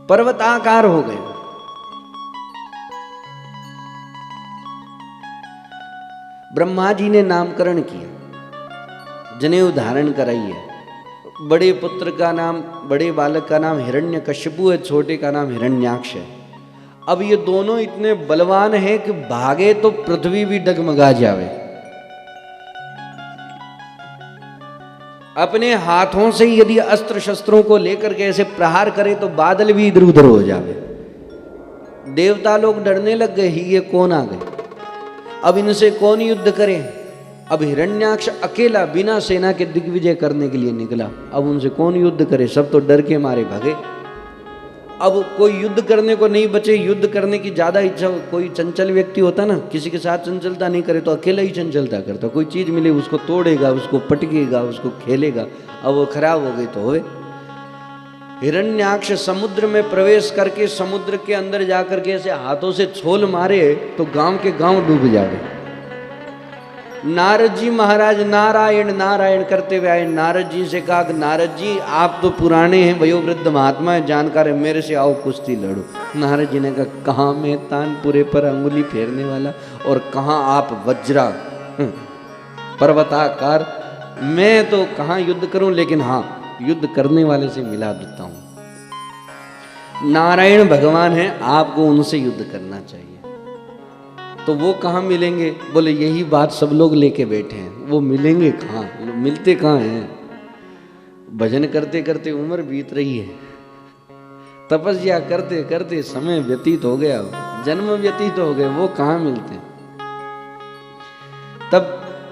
पर्वताकार हो गए। ब्रह्मा जी ने नामकरण किया, जनेऊ धारण कराई है। बड़े पुत्र का नाम, बड़े बालक का नाम हिरण्यकशिपु है, छोटे का नाम हिरण्याक्ष है। अब ये दोनों इतने बलवान हैं कि भागे तो पृथ्वी भी डगमगा जावे। अपने हाथों से यदि अस्त्र शस्त्रों को लेकर के ऐसे प्रहार करे तो बादल भी इधर उधर हो जावे। देवता लोग डरने लग गए, ही ये कौन आ गए, अब इनसे कौन युद्ध करे। अब हिरण्याक्ष अकेला बिना सेना के दिग्विजय करने के लिए निकला। अब उनसे कौन युद्ध करे, सब तो डर के मारे भागे। अब कोई युद्ध करने को नहीं बचे। युद्ध करने की ज्यादा इच्छा, कोई चंचल व्यक्ति होता ना, किसी के साथ चंचलता नहीं करे तो अकेला ही चंचलता करता। कोई चीज मिले उसको तोड़ेगा, उसको पटकेगा, उसको खेलेगा। अब वो खराब हो गई तो होवे। हिरण्याक्ष समुद्र में प्रवेश करके समुद्र के अंदर जाकर के ऐसे हाथों से छोल मारे तो गांव के गांव डूब जावे। नारद जी महाराज नारायण नारायण करते हुए आए। नारद जी से कहा कि नारद जी आप तो पुराने हैं, वयोवृद्ध महात्मा है, जानकार है, मेरे से आओ कुश्ती लड़ो। नारद जी ने कहा कहाँ मैं तानपुरे पर अंगुली फेरने वाला और कहाँ आप वज्रा पर्वताकार, मैं तो कहाँ युद्ध करूं, लेकिन हाँ युद्ध करने वाले से मिला देता हूं। नारायण भगवान है, आपको उनसे युद्ध करना चाहिए। तो वो कहाँ मिलेंगे, बोले यही बात सब लोग लेके बैठे हैं, वो मिलेंगे कहाँ, मिलते कहाँ हैं। भजन करते करते उम्र बीत रही है, तपस्या करते करते समय व्यतीत हो गया, जन्म व्यतीत हो गए, वो कहाँ मिलते। तब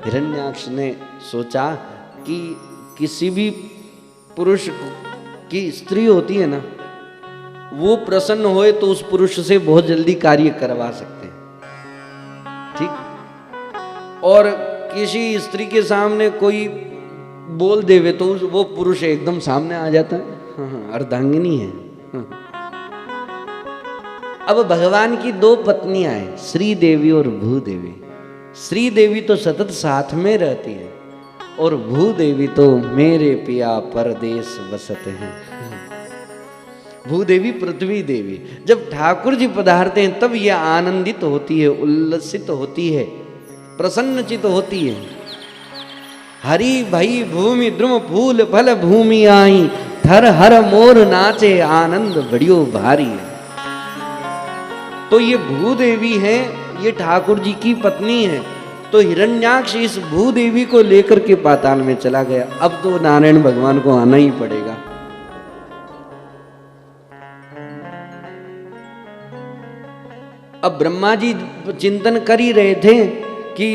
हिरण्याक्ष ने सोचा कि किसी भी पुरुष की स्त्री होती है ना, वो प्रसन्न होए तो उस पुरुष से बहुत जल्दी कार्य करवा सकते हैं, ठीक। और किसी स्त्री के सामने कोई बोल देवे तो वो पुरुष एकदम सामने आ जाता है, अर्धांगिनी है। अब भगवान की दो पत्नियां हैं, श्री देवी और भूदेवी। श्री देवी तो सतत साथ में रहती है और भूदेवी तो मेरे पिया परदेश बसत हैं। भूदेवी पृथ्वी देवी। जब ठाकुर जी पधारते हैं तब यह आनंदित होती है, उल्लसित होती है, प्रसन्नचित होती है। हरि भई भूमि द्रुम फूल फल भूमि आई, थर हर मोर नाचे आनंद बढ़ियो भारी है। तो ये भूदेवी है, ये ठाकुर जी की पत्नी है। तो हिरण्याक्ष इस भूदेवी को लेकर के पाताल में चला गया। अब तो नारायण भगवान को आना ही पड़ेगा। अब ब्रह्मा जी चिंतन कर ही रहे थे कि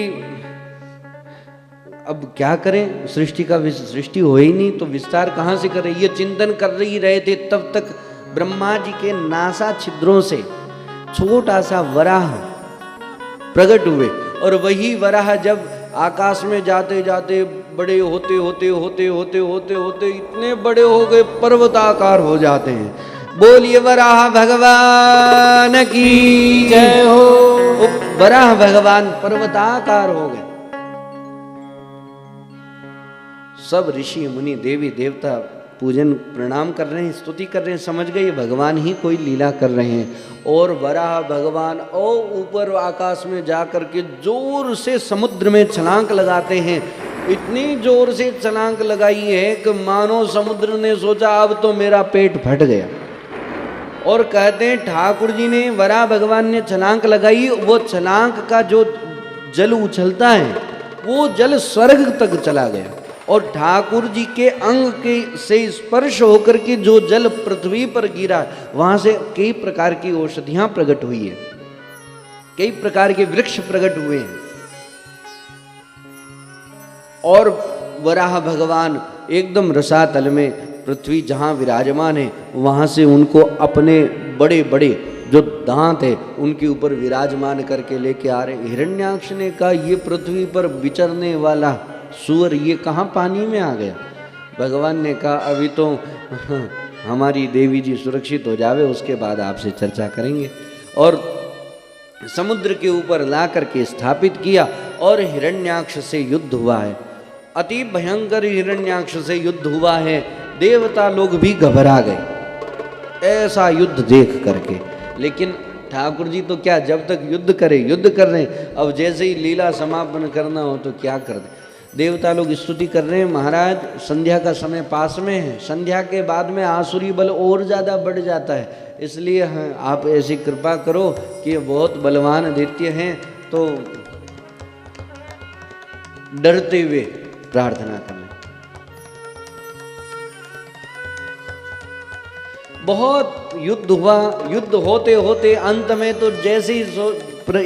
अब क्या करें, सृष्टि का सृष्टि हो ही नहीं तो विस्तार कहां से करें। ये चिंतन कर ही रहे थे, तब तक ब्रह्मा जी के नासा छिद्रों से छोटा सा वराह प्रकट हुए। और वही वराह जब आकाश में जाते जाते बड़े होते होते होते होते होते होते इतने बड़े हो गए, पर्वताकार हो जाते हैं। बोलिए वराह भगवान की जय हो। वराह भगवान पर्वताकार हो गए। सब ऋषि मुनि देवी देवता पूजन प्रणाम कर रहे हैं, स्तुति कर रहे हैं, समझ गए भगवान ही कोई लीला कर रहे हैं। और वराह भगवान और ऊपर आकाश में जाकर के जोर से समुद्र में छलांग लगाते हैं। इतनी जोर से छलांग लगाई है कि मानो समुद्र ने सोचा अब तो मेरा पेट फट गया। और कहते हैं ठाकुर जी ने, वराह भगवान ने छलांग लगाई, वो छलांग का जो जल उछलता है वो जल स्वर्ग तक चला गया। और ठाकुर जी के अंग के से स्पर्श होकर के जो जल पृथ्वी पर गिरा, वहां से कई प्रकार की औषधियां प्रकट हुई है, कई प्रकार के वृक्ष प्रकट हुए हैं। और वराह भगवान एकदम रसातल में पृथ्वी जहां विराजमान है वहां से उनको अपने बड़े बड़े जो दांत है उनके ऊपर विराजमान करके लेके आ रहे। हिरण्याक्ष ने कहा ये पृथ्वी पर विचरने वाला सूअर ये कहाँ पानी में आ गया। भगवान ने कहा अभी तो हमारी देवी जी सुरक्षित हो जावे, उसके बाद आपसे चर्चा करेंगे। और समुद्र के ऊपर ला करके स्थापित किया और हिरण्याक्ष से युद्ध हुआ है। अति भयंकर हिरण्याक्ष से युद्ध हुआ है। देवता लोग भी घबरा गए ऐसा युद्ध देख करके। लेकिन ठाकुर जी तो क्या, जब तक युद्ध करे, युद्ध कर रहे हैं, अब जैसे ही लीला समापन करना हो तो क्या कर दे। देवता लोग स्तुति कर रहे हैं, महाराज संध्या का समय पास में है, संध्या के बाद में आसुरी बल और ज़्यादा बढ़ जाता है, इसलिए आप ऐसी कृपा करो कि ये बहुत बलवान दैत्य हैं, तो डरते हुए प्रार्थना करना। बहुत युद्ध हुआ, युद्ध होते होते अंत में तो जैसे ही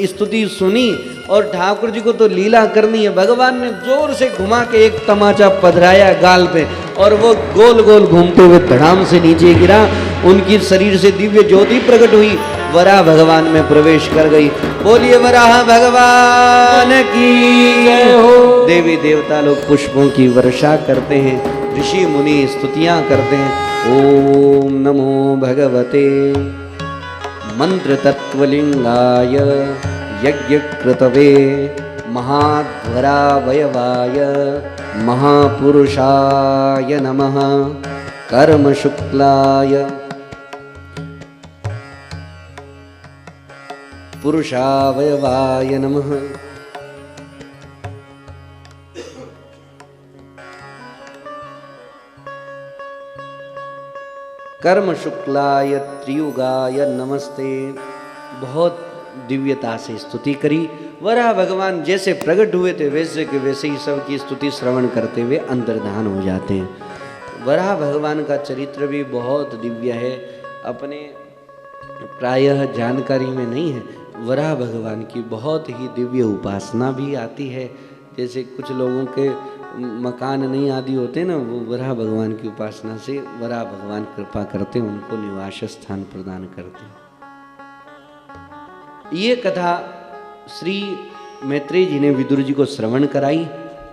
स्तुति सुनी और ठाकुर जी को तो लीला करनी है, भगवान ने जोर से घुमा के एक तमाचा पधराया गाल पे और वो गोल गोल घूमते हुए धड़ाम से नीचे गिरा। उनकी शरीर से दिव्य ज्योति प्रकट हुई, वराह भगवान में प्रवेश कर गई। बोलिए वराह भगवान की जय हो। देवी देवता लोग पुष्पों की वर्षा करते हैं, ऋषि मुनि स्तुतियां करते हैं। ओम नमो भगवते मंत्र तत्वलिंगाय यज्ञकृतवे महाध्वरावयवाय महापुरुषाय नमः। कर्म शुक्लाय पुरुषावयवाय नमः। कर्म शुक्लाय त्रियुगाय नमस्ते। बहुत दिव्यता से स्तुति करी। वराह भगवान जैसे प्रकट हुए थे वैसे के वैसे ही सबकी स्तुति श्रवण करते हुए अंतर्धान हो जाते हैं। वराह भगवान का चरित्र भी बहुत दिव्य है, अपने प्रायः जानकारी में नहीं है। वराह भगवान की बहुत ही दिव्य उपासना भी आती है। जैसे कुछ लोगों के मकान नहीं आदि होते ना, वो वराह भगवान की उपासना से वराह भगवान कृपा करते हैं, उनको निवास स्थान प्रदान करते हैं। ये कथा श्री मैत्रेय जी ने विदुर जी को श्रवण कराई।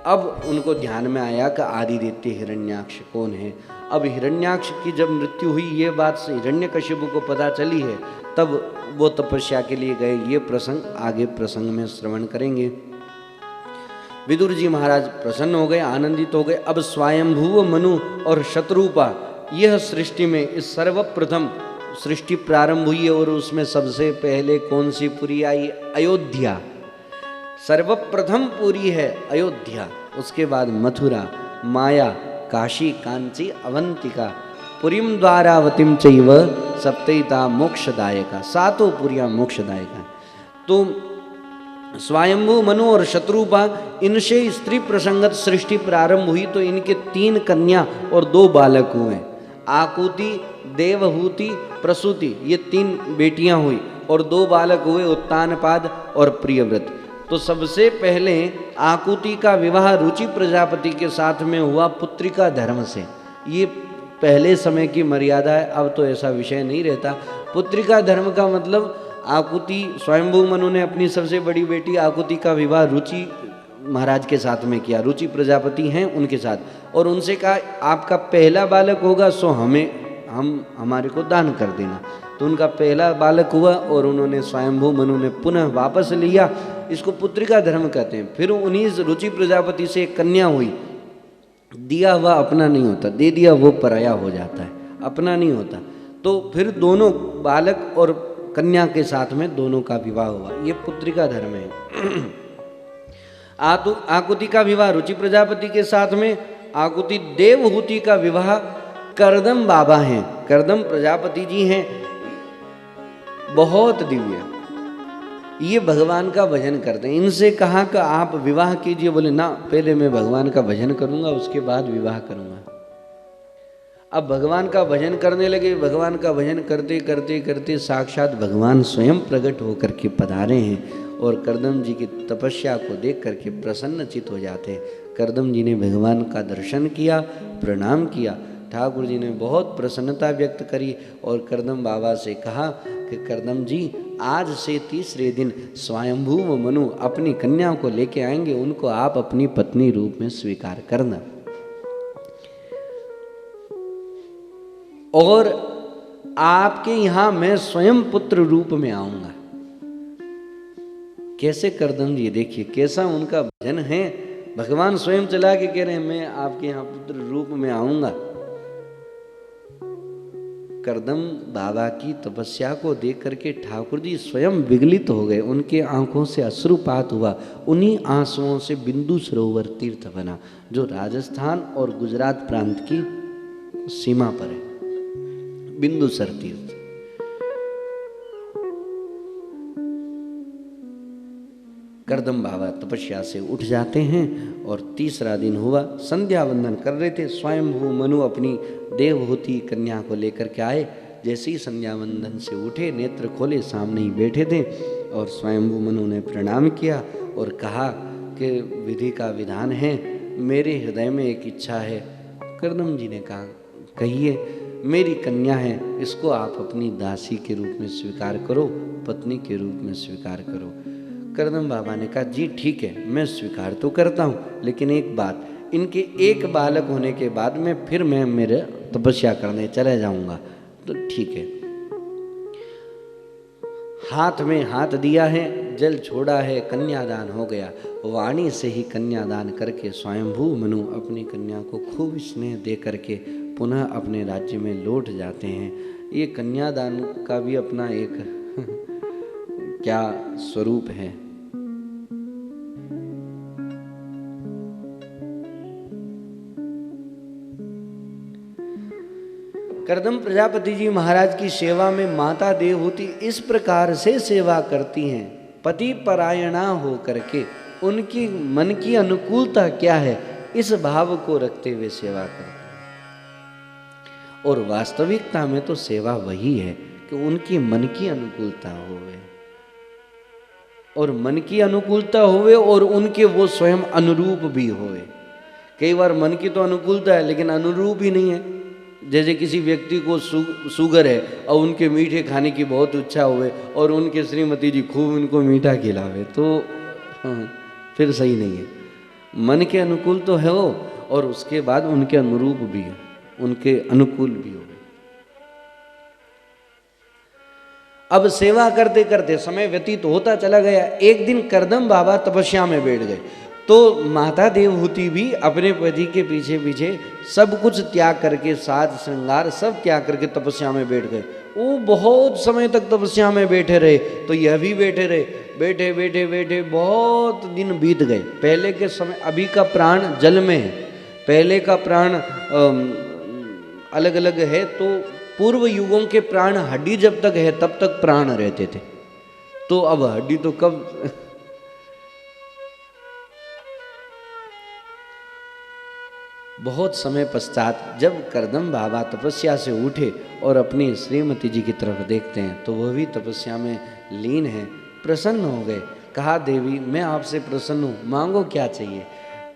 अब उनको ध्यान में आया कि आदिदेत्य हिरण्याक्ष कौन है। अब हिरण्याक्ष की जब मृत्यु हुई ये बात हिरण्यकशिपु को पता चली है, तब वो तपस्या के लिए गए। ये प्रसंग आगे प्रसंग में श्रवण करेंगे। विदुर जी महाराज प्रसन्न हो गए, आनंदित हो गए। अब स्वयंभुव मनु और शत्रुपा, यह सृष्टि में इस सर्वप्रथम सृष्टि प्रारंभ हुई है और उसमें सबसे पहले कौन सी पुरी आई? अयोध्या। सर्वप्रथम पुरी है अयोध्या, उसके बाद मथुरा, माया, काशी, कांची, अवंतिका, पुरीम द्वारावतिम चैव सप्तैता मोक्षदायका। सातों पुरियां मोक्षदायका। तो स्वयंभू मनु और शत्रुपा, इनसे स्त्री प्रसंगत सृष्टि प्रारंभ हुई तो इनके 3 कन्या और 2 बालक हुए। आकुति, देवहूति, प्रसूति, ये 3 बेटियां हुई और 2 बालक हुए, उत्तानपाद और प्रियव्रत। तो सबसे पहले आकुति का विवाह रुचि प्रजापति के साथ में हुआ पुत्रिका धर्म से। ये पहले समय की मर्यादा है, अब तो ऐसा विषय नहीं रहता। पुत्रिका धर्म का मतलब आकुति, स्वयंभू मनु ने अपनी सबसे बड़ी बेटी आकुति का विवाह रुचि महाराज के साथ में किया। रुचि प्रजापति हैं उनके साथ, और उनसे कहा आपका पहला बालक होगा सो हमारे को दान कर देना। तो उनका पहला बालक हुआ और उन्होंने स्वयंभू मनु ने पुनः वापस लिया। इसको पुत्रिका धर्म कहते हैं। फिर उन्हीं रुचि प्रजापति से एक कन्या हुई। दिया हुआ अपना नहीं होता, दे दिया वो पराया हो जाता है, अपना नहीं होता। तो फिर दोनों बालक और कन्या के साथ में दोनों का विवाह हुआ, ये पुत्रिका धर्म है। आकुति का विवाह रुचि प्रजापति के साथ में। आकुति देवहूति का विवाह करदम बाबा हैं, करदम प्रजापति जी हैं, बहुत दिव्य। ये भगवान का भजन करते हैं। इनसे कहा कि आप विवाह कीजिए, बोले ना पहले मैं भगवान का भजन करूंगा उसके बाद विवाह करूंगा। अब भगवान का भजन करने लगे। भगवान का भजन करते करते करते साक्षात भगवान स्वयं प्रकट होकर के पधारे हैं और करदम जी की तपस्या को देख करके प्रसन्नचित हो जाते हैं। करदम जी ने भगवान का दर्शन किया, प्रणाम किया। ठाकुर जी ने बहुत प्रसन्नता व्यक्त करी और करदम बाबा से कहा कि करदम जी आज से तीसरे दिन स्वयंभू व मनु अपनी कन्या को लेके आएंगे, उनको आप अपनी पत्नी रूप में स्वीकार करना और आपके यहां मैं स्वयं पुत्र रूप में आऊंगा। कैसे करदम जी, देखिए कैसा उनका भजन है। भगवान स्वयं चला के कह रहे हैं मैं आपके यहाँ पुत्र रूप में आऊंगा। करदम बाबा की तपस्या को देख करके ठाकुर जी स्वयं विगलित हो गए, उनके आंखों से अश्रुपात हुआ। उन्हीं आंसुओं से बिंदु सरोवर तीर्थ बना, जो राजस्थान और गुजरात प्रांत की सीमा पर है, बिंदुसर तीर्थ। करदम बाबा तपस्या से उठ जाते हैं और तीसरा दिन हुआ, संध्या वंदन कर रहे थे। स्वयंभू मनु अपनी देवहूति कन्या को लेकर के आए। जैसे ही संध्या वंदन से उठे, नेत्र खोले, सामने ही बैठे थे और स्वयंभू मनु ने प्रणाम किया और कहा कि विधि का विधान है, मेरे हृदय में एक इच्छा है। करदम जी ने कहा, कहिए। मेरी कन्या है, इसको आप अपनी दासी के रूप में स्वीकार करो, पत्नी के रूप में स्वीकार करो। करदम बाबा ने कहा, जी ठीक है, मैं स्वीकार तो करता हूँ, लेकिन एक बात, इनके एक बालक होने के बाद मैं मेरे तपस्या करने चले जाऊंगा। तो ठीक है। हाथ में हाथ दिया है, जल छोड़ा है, कन्यादान हो गया। वाणी से ही कन्यादान करके स्वयंभू मनु अपनी कन्या को खूब स्नेह दे करके पुनः अपने राज्य में लौट जाते हैं। ये कन्यादान का भी अपना एक क्या स्वरूप है। करदम प्रजापति जी महाराज की सेवा में माता देवहूति इस प्रकार से सेवा करती हैं, पति परायणा हो करके उनकी मन की अनुकूलता क्या है, इस भाव को रखते हुए सेवा करते हैं। और वास्तविकता में तो सेवा वही है कि उनकी मन की अनुकूलता होवे, और मन की अनुकूलता होवे और उनके वो स्वयं अनुरूप भी होवे। कई बार मन की तो अनुकूलता है लेकिन अनुरूप ही नहीं है। जैसे किसी व्यक्ति को शुगर है और उनके मीठे खाने की बहुत इच्छा हुए और उनके श्रीमती जी खूब उनको मीठा खिलावे, तो फिर सही नहीं है। मन के अनुकूल तो है वो, और उसके बाद उनके अनुरूप भी है, उनके अनुकूल भी हो। अब सेवा करते करते समय व्यतीत होता चला गया। एक दिन करदम बाबा तपस्या में बैठ गए, तो माता देवहूति भी अपने पति के पीछे पीछे सब कुछ त्याग करके, साज श्रृंगार सब त्याग करके तपस्या में बैठ गए। वो बहुत समय तक तपस्या में बैठे रहे, तो यह भी बैठे रहे। बैठे बैठे बैठे बहुत दिन बीत गए। पहले के समय, अभी का प्राण जल में है, पहले का प्राण अलग अलग है। तो पूर्व युगों के प्राण, हड्डी जब तक है तब तक प्राण रहते थे। तो अब हड्डी तो कब बहुत समय पश्चात जब करदम बाबा तपस्या से उठे और अपनी श्रीमती जी की तरफ देखते हैं, तो वह भी तपस्या में लीन है। प्रसन्न हो गए। कहा, देवी मैं आपसे प्रसन्न हूँ, मांगो क्या चाहिए।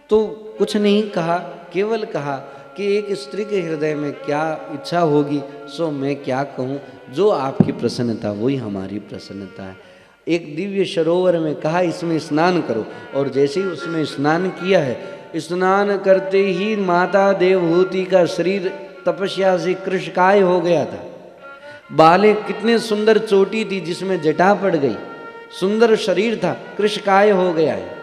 तो कुछ नहीं कहा, केवल कहा कि एक स्त्री के हृदय में क्या इच्छा होगी सो मैं क्या कहूँ, जो आपकी प्रसन्नता वही हमारी प्रसन्नता है। एक दिव्य सरोवर में कहा, इसमें स्नान करो। और जैसे ही उसमें स्नान किया है, स्नान करते ही माता देवहूति का शरीर तपस्या से कृशकाय हो गया था। बालें कितने सुंदर, चोटी थी जिसमें जटा पड़ गई, सुंदर शरीर था, कृशकाय हो गया है।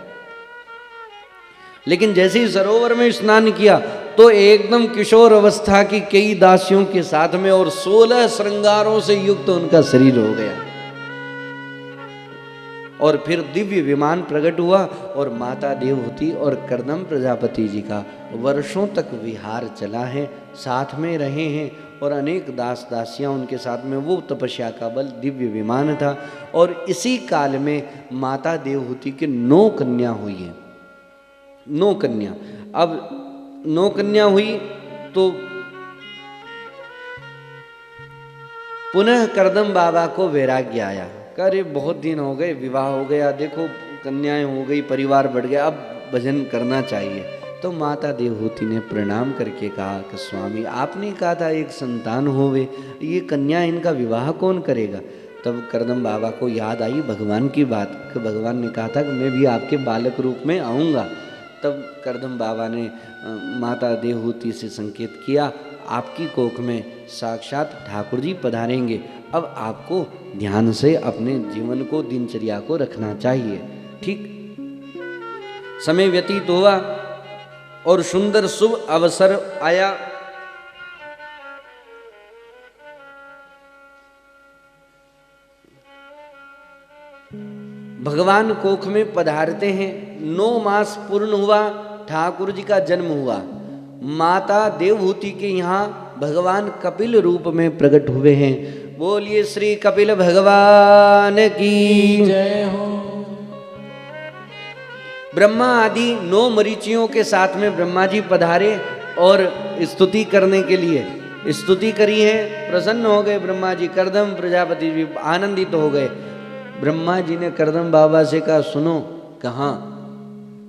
लेकिन जैसे ही सरोवर में स्नान किया तो एकदम किशोर अवस्था की कई दासियों के साथ में और 16 श्रृंगारों से युक्त उनका शरीर हो गया। और फिर दिव्य विमान प्रकट हुआ और माता देवहूति और करदम प्रजापति जी का वर्षों तक विहार चला है, साथ में रहे हैं। और अनेक दास दासियां उनके साथ में, वो तपस्या का बल दिव्य विमान था। और इसी काल में माता देवहूति के 9 कन्या हुई हैं, 9 कन्या। अब 9 कन्या हुई तो पुनः करदम बाबा को वैराग्य आया। अरे बहुत दिन हो गए, विवाह हो गया, देखो कन्याएं हो गई, परिवार बढ़ गया, अब भजन करना चाहिए। तो माता देवहूति ने प्रणाम करके कहा कि स्वामी आपने कहा था एक संतान होवे, ये कन्या इनका विवाह कौन करेगा। तब करदम बाबा को याद आई भगवान की बात कि भगवान ने कहा था कि मैं भी आपके बालक रूप में आऊँगा। तब करदम बाबा ने माता देवहूति से संकेत किया, आपकी कोख में साक्षात ठाकुर जी पधारेंगे। अब आपको ध्यान से अपने जीवन को, दिनचर्या को रखना चाहिए। ठीक समय व्यतीत हुआ और सुंदर शुभ अवसर आया। भगवान कोख में पधारते हैं। 9 मास पूर्ण हुआ, ठाकुर जी का जन्म हुआ। माता देवहूति के यहाँ भगवान कपिल रूप में प्रकट हुए हैं। बोलिए श्री कपिल भगवान की जय हो। ब्रह्मा आदि 9 मरीचियों के साथ में ब्रह्मा जी पधारे और स्तुति करने के लिए स्तुति करी है। प्रसन्न हो गए ब्रह्मा जी। कर्दम प्रजापति जी आनंदित हो गए। ब्रह्मा जी ने कर्दम बाबा से कहा, सुनो, कहाँ?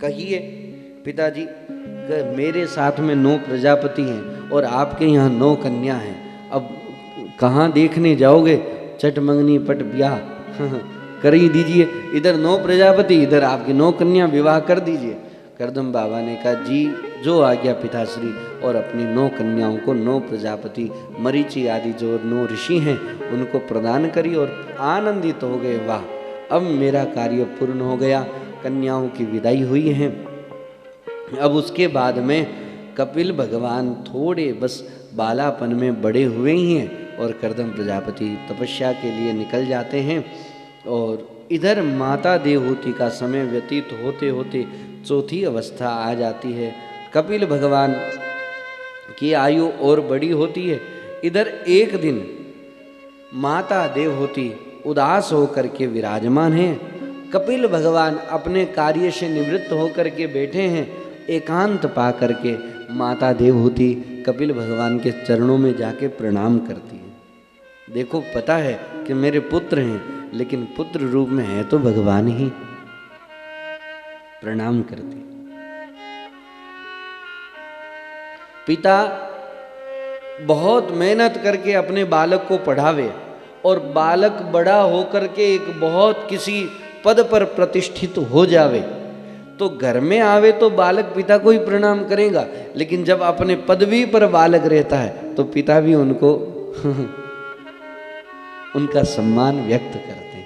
कहिए पिताजी, मेरे साथ में 9 प्रजापति हैं और आपके यहाँ 9 कन्या हैं। अब कहाँ देखने जाओगे? चट मंगनी पट ब्याह कर ही दीजिए। इधर 9 प्रजापति, इधर आपकी 9 कन्या, विवाह कर दीजिए। कर्दम बाबा ने कहा, जी जो आज्ञा पिताश्री, और अपनी 9 कन्याओं को 9 प्रजापति मरीचि आदि जो 9 ऋषि हैं उनको प्रदान करी और आनंदित हो गए। वाह, अब मेरा कार्य पूर्ण हो गया। कन्याओं की विदाई हुई है। अब उसके बाद में कपिल भगवान थोड़े बस बालापन में बड़े हुए ही हैं और कर्दम प्रजापति तपस्या के लिए निकल जाते हैं। और इधर माता देवहूति का समय व्यतीत होते होते चौथी अवस्था आ जाती है। कपिल भगवान की आयु और बड़ी होती है। इधर एक दिन माता देवहूति उदास होकर के विराजमान हैं। कपिल भगवान अपने कार्य से निवृत्त होकर के बैठे हैं। एकांत पा करके माता देवहूति कपिल भगवान के चरणों में जाके प्रणाम करती है। देखो, पता है कि मेरे पुत्र हैं, लेकिन पुत्र रूप में है तो भगवान ही। प्रणाम करती। पिता बहुत मेहनत करके अपने बालक को पढ़ावे और बालक बड़ा होकर के एक बहुत किसी पद पर प्रतिष्ठित हो जावे तो घर में आवे तो बालक पिता को ही प्रणाम करेगा, लेकिन जब अपने पदवी पर बालक रहता है तो पिता भी उनको उनका सम्मान व्यक्त करते हैं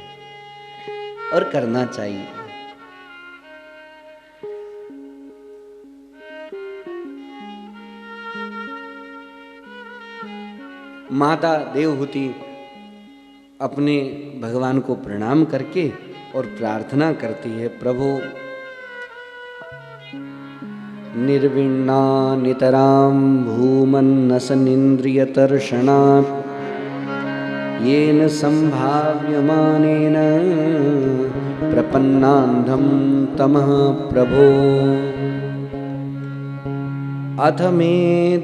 और करना चाहिए। माता देवहूति अपने भगवान को प्रणाम करके और प्रार्थना करती है, प्रभु निर्विण्णा नितरां भूमन्नसनिन्द्रियतर्षणात् येन संभाव्यमानेन प्रपन्नान्धं तमः प्रभो अथ मे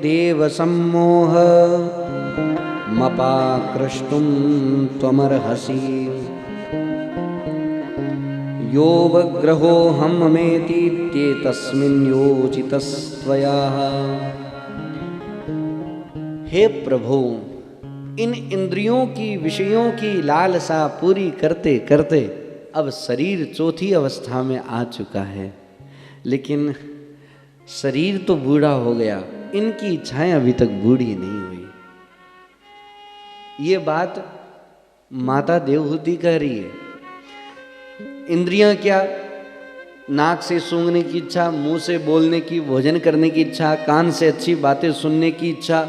देवसम्मोह मपाकृष्टुं त्वमर्हसि योऽवग्रहो हमेतीत्येतस्मिन् योजितस्त्वया। हे प्रभु, इन इंद्रियों की विषयों की लालसा पूरी करते करते अब शरीर चौथी अवस्था में आ चुका है, लेकिन शरीर तो बूढ़ा हो गया, इनकी इच्छाएं अभी तक बूढ़ी नहीं हुई। ये बात माता देवहूति कह रही है। इंद्रियां क्या? नाक से सूंघने की इच्छा, मुंह से बोलने की, भोजन करने की इच्छा, कान से अच्छी बातें सुनने की इच्छा,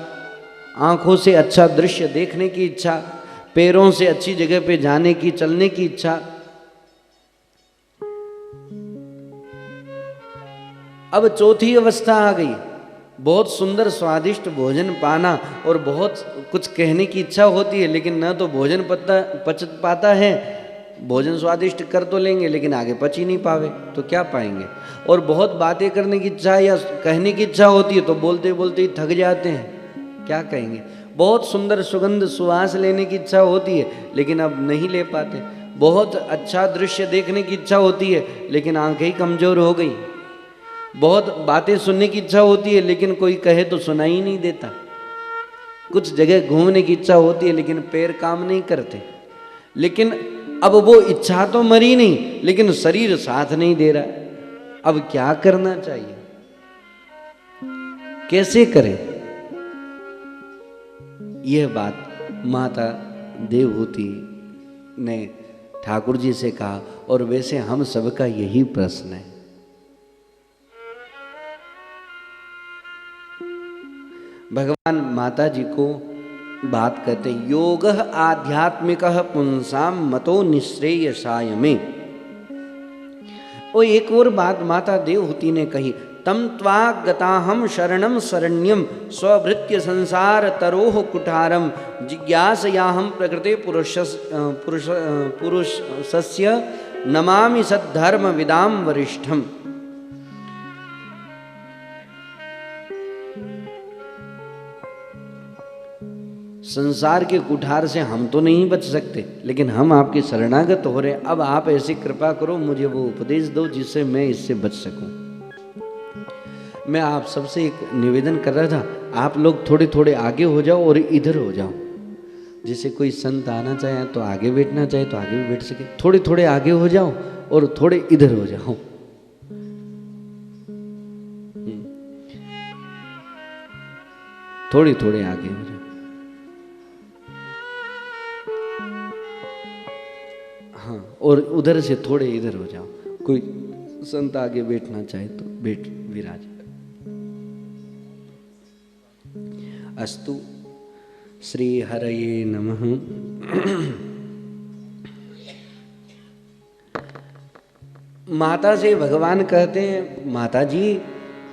आंखों से अच्छा दृश्य देखने की इच्छा, पैरों से अच्छी जगह पे जाने की, चलने की इच्छा। अब चौथी अवस्था आ गई, बहुत सुंदर स्वादिष्ट भोजन पाना और बहुत कुछ कहने की इच्छा होती है, लेकिन न तो भोजन पच पाता है। भोजन स्वादिष्ट कर तो लेंगे लेकिन आगे पच ही नहीं पावे तो क्या पाएंगे। और बहुत बातें करने की इच्छा या कहने की इच्छा होती है तो बोलते बोलते ही थक जाते हैं, क्या कहेंगे। बहुत सुंदर सुगंध सुवास लेने की इच्छा होती है लेकिन अब नहीं ले पाते। बहुत अच्छा दृश्य देखने की इच्छा होती है लेकिन आंखें ही कमजोर हो गई। बहुत बातें सुनने की इच्छा होती है लेकिन कोई कहे तो सुनाई ही नहीं देता। कुछ जगह घूमने की इच्छा होती है लेकिन पैर काम नहीं करते। लेकिन अब वो इच्छा तो मरी नहीं, लेकिन शरीर साथ नहीं दे रहा। अब क्या करना चाहिए, कैसे करें? यह बात माता देवहूति ने ठाकुर जी से कहा और वैसे हम सबका यही प्रश्न है। भगवान माता जी को बात कहते हैं, योग आध्यात्मिक पुंसाम मतो निश्रेयसाय में। और एक और बात माता देवहूति ने कही, तम त्वा गताहम शरणम शरण्यम स्वभृत्य संसार तरोह कुठारम जिज्ञासयाहम प्रकृते पुरुषस्य नमामि सद्धर्म विदाम वरिष्ठम। संसार के कुठार से हम तो नहीं बच सकते, लेकिन हम आपके शरणागत हो रहे हैं। अब आप ऐसी कृपा करो, मुझे वो उपदेश दो जिससे मैं इससे बच सकूं। मैं आप सबसे एक निवेदन कर रहा था, आप लोग थोड़े थोड़े आगे हो जाओ और इधर हो जाओ। जैसे कोई संत आना चाहे तो आगे बैठना चाहे तो आगे भी बैठ सके। थोड़े थोड़े आगे हो जाओ और थोड़े इधर हो जाओ। थोड़े थोड़े आगे हो जाओ। हाँ, और उधर से थोड़े इधर हो जाओ। कोई संत आगे बैठना चाहे तो बैठ विराज। अस्तु। श्री हरये नमः। माता से भगवान कहते हैं, माता जी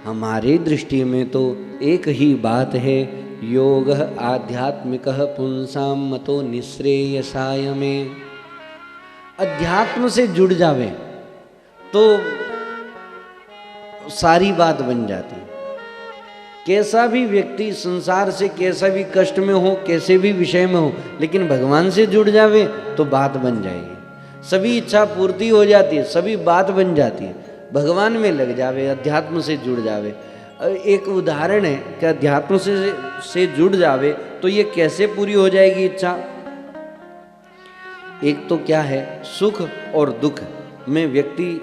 हमारी दृष्टि में तो एक ही बात है, योग आध्यात्मिक पुंसाम मतो निश्रेयसाय में। अध्यात्म से जुड़ जावे तो सारी बात बन जाती है। कैसा भी व्यक्ति संसार से कैसा भी कष्ट में हो, कैसे भी विषय में हो, लेकिन भगवान से जुड़ जावे तो बात बन जाएगी। सभी इच्छा पूर्ति हो जाती है, सभी बात बन जाती है। भगवान में लग जावे, अध्यात्म से जुड़ जावे। एक उदाहरण है कि अध्यात्म से जुड़ जावे तो ये कैसे पूरी हो जाएगी इच्छा। एक तो क्या है, सुख और दुख में व्यक्ति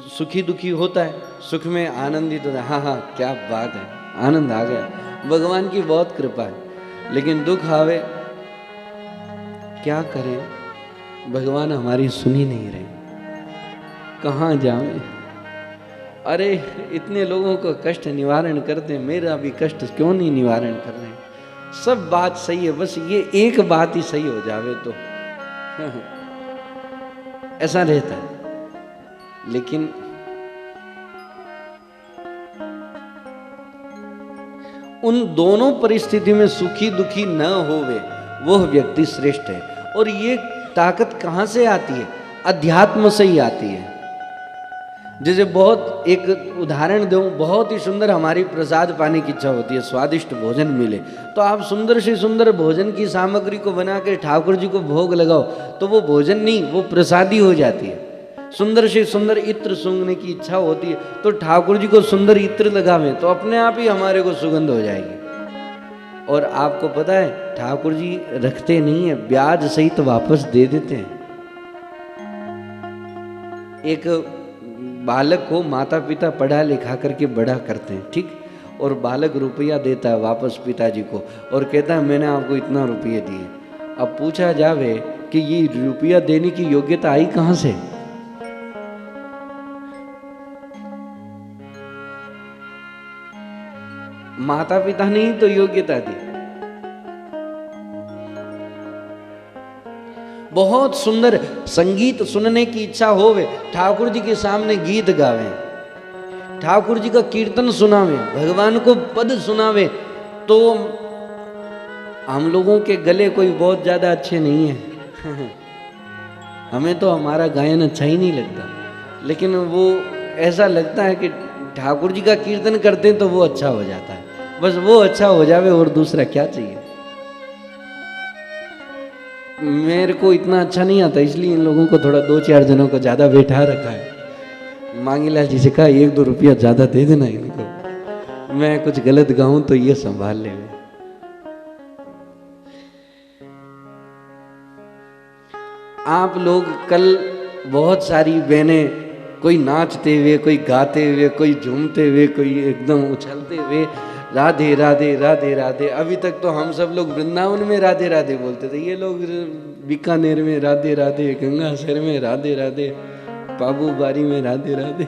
सुखी दुखी होता है। सुख में आनंदित होता है, हाँ हाँ क्या बात है, आनंद आ गया, भगवान की बहुत कृपा है। लेकिन दुख आवे, क्या करें, भगवान हमारी सुन ही नहीं रहे, कहाँ जाएं। अरे इतने लोगों को कष्ट निवारण करते, मेरा भी कष्ट क्यों नहीं निवारण कर रहे। सब बात सही है, बस ये एक बात ही सही हो जावे तो ऐसा रहता है। लेकिन उन दोनों परिस्थिति में सुखी दुखी न होवे, वह व्यक्ति श्रेष्ठ है। और ये ताकत कहां से आती है? अध्यात्म से ही आती है। जैसे बहुत एक उदाहरण दूं, बहुत ही सुंदर हमारी प्रसाद पाने की इच्छा होती है, स्वादिष्ट भोजन मिले, तो आप सुंदर से सुंदर भोजन की सामग्री को बना के ठाकुर जी को भोग लगाओ तो वो भोजन नहीं, वो प्रसादी हो जाती है। सुंदर से सुंदर इत्र सूंघने की इच्छा होती है तो ठाकुर जी को सुंदर इत्र लगावें तो अपने आप ही हमारे को सुगंध हो जाएगी। और आपको पता है ठाकुर जी रखते नहीं है, ब्याज सहित वापस दे देते हैं। एक बालक को माता पिता पढ़ा लिखा करके बड़ा करते हैं, ठीक, और बालक रुपया देता है वापस पिताजी को और कहता है मैंने आपको इतना रुपये दिए। अब पूछा जावे कि ये रुपया देने की योग्यता आई कहां से? माता पिता ने ही तो योग्यता दी। बहुत सुंदर संगीत सुनने की इच्छा होवे, ठाकुर जी के सामने गीत गावे, ठाकुर जी का कीर्तन सुनावे, भगवान को पद सुनावे, तो हम लोगों के गले कोई बहुत ज्यादा अच्छे नहीं है हमें तो हमारा गायन अच्छा ही नहीं लगता, लेकिन वो ऐसा लगता है कि ठाकुर जी का कीर्तन करते हैं तो वो अच्छा हो जाता है। बस वो अच्छा हो जावे और दूसरा क्या चाहिए। मेरे को इतना अच्छा नहीं आता, इसलिए इन लोगों को थोड़ा 2-4 जनों को ज्यादा बैठा रखा है। मांगीलाल जी से कहा 1-2 रुपया ज्यादा दे देना इनको, मैं कुछ गलत गाऊं तो ये संभाल ले। आप लोग कल बहुत सारी बहनें, कोई नाचते हुए, कोई गाते हुए, कोई झूमते हुए, कोई एकदम उछलते हुए राधे राधे राधे राधे। अभी तक तो हम सब लोग वृंदावन में राधे राधे बोलते थे, ये लोग बीकानेर में राधे राधे, गंगासर में राधे राधे, पाबू बारी में राधे राधे।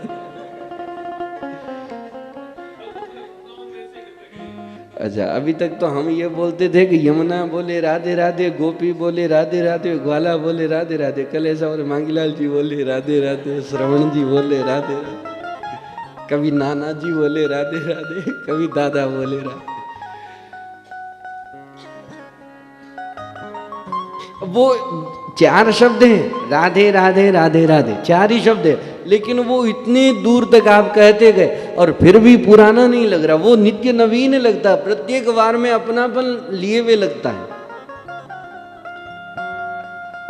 अच्छा, अभी तक तो हम ये बोलते थे कि यमुना बोले राधे राधे, गोपी बोले राधे राधे, ग्वाला बोले राधे राधे, कलेश और मांगीलाल जी बोले राधे राधे, श्रवण जी बोले राधे राधे, कभी नाना जी बोले राधे राधे, कभी दादा बोले राधे। वो 4 शब्द हैं, राधे राधे राधे राधे, 4 ही शब्द है, लेकिन वो इतने दूर तक आप कहते गए और फिर भी पुराना नहीं लग रहा, वो नित्य नवीन लगता है, प्रत्येक बार में अपनापन लिए हुए लगता है।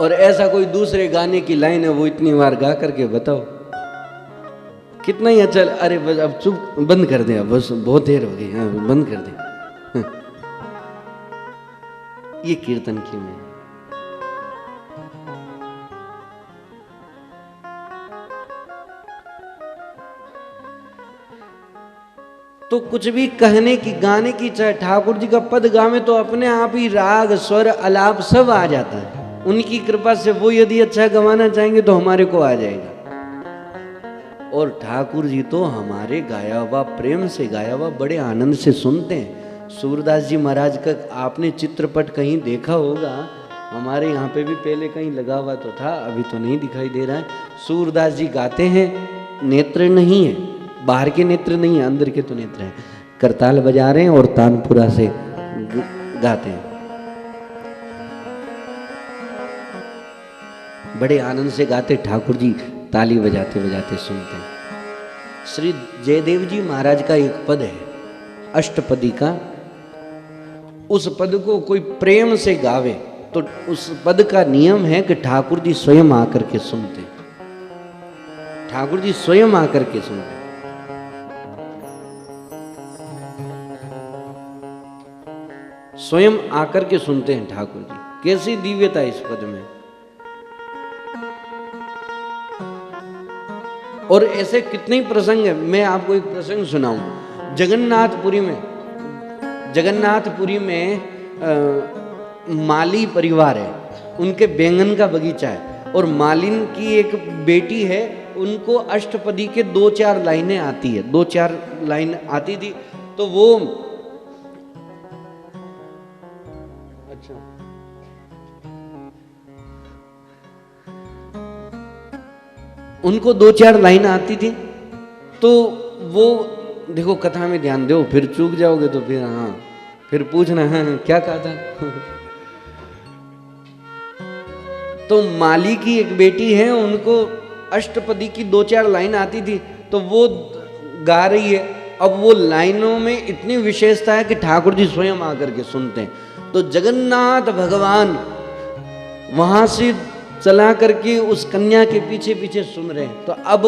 और ऐसा कोई दूसरे गाने की लाइन है वो इतनी बार गा करके बताओ, कितना ही अच्छा। अरे बस अब चुप, बंद कर दे, अब बस बहुत देर हो गई, हाँ बंद कर दे। ये कीर्तन की में तो कुछ भी कहने की, गाने की, चाहे ठाकुर जी का पद गावे तो अपने आप ही राग स्वर अलाप सब आ जाता है। उनकी कृपा से वो यदि अच्छा गवाना चाहेंगे तो हमारे को आ जाएगा। और ठाकुर जी तो हमारे गाया हुआ, प्रेम से गाया हुआ बड़े आनंद से सुनते हैं। सूरदास जी महाराज का आपने चित्रपट कहीं देखा होगा, हमारे यहाँ पे भी पहले कहीं लगा हुआ तो था, अभी तो नहीं दिखाई दे रहा है। सूरदास जी गाते हैं, नेत्र नहीं है, बाहर के नेत्र नहीं है, अंदर के तो नेत्र हैं, करताल बजा रहे हैं और तानपुरा से गाते हैं, बड़े आनंद से गाते। ठाकुर जी ताली बजाते बजाते सुनते हैं। श्री जयदेव जी महाराज का एक पद है अष्टपदी का, उस पद को कोई प्रेम से गावे तो उस पद का नियम है कि ठाकुर जी स्वयं आकर के सुनते, ठाकुर जी स्वयं आकर के सुनते। स्वयं आकर के सुनते हैं ठाकुर जी। कैसी दिव्यता इस पद में। और ऐसे कितने प्रसंग है, मैं आपको एक प्रसंग सुनाऊं। जगन्नाथपुरी में माली परिवार है, उनके बैंगन का बगीचा है और मालिन की एक बेटी है, उनको अष्टपदी के 2-4 लाइनें आती है, 2-4 लाइन आती थी। तो वो अच्छा उनको 2-4 लाइन आती थी, तो वो देखो कथा में ध्यान दो, फिर चूक जाओगे तो फिर हाँ फिर पूछना है क्या कहा था। तो माली की एक बेटी है, उनको अष्टपदी की 2-4 लाइन आती थी, तो वो गा रही है। अब वो लाइनों में इतनी विशेषता है कि ठाकुर जी स्वयं आकर के सुनते हैं। तो जगन्नाथ भगवान वहां से चला करके उस कन्या के पीछे पीछे सुन रहे हैं। तो अब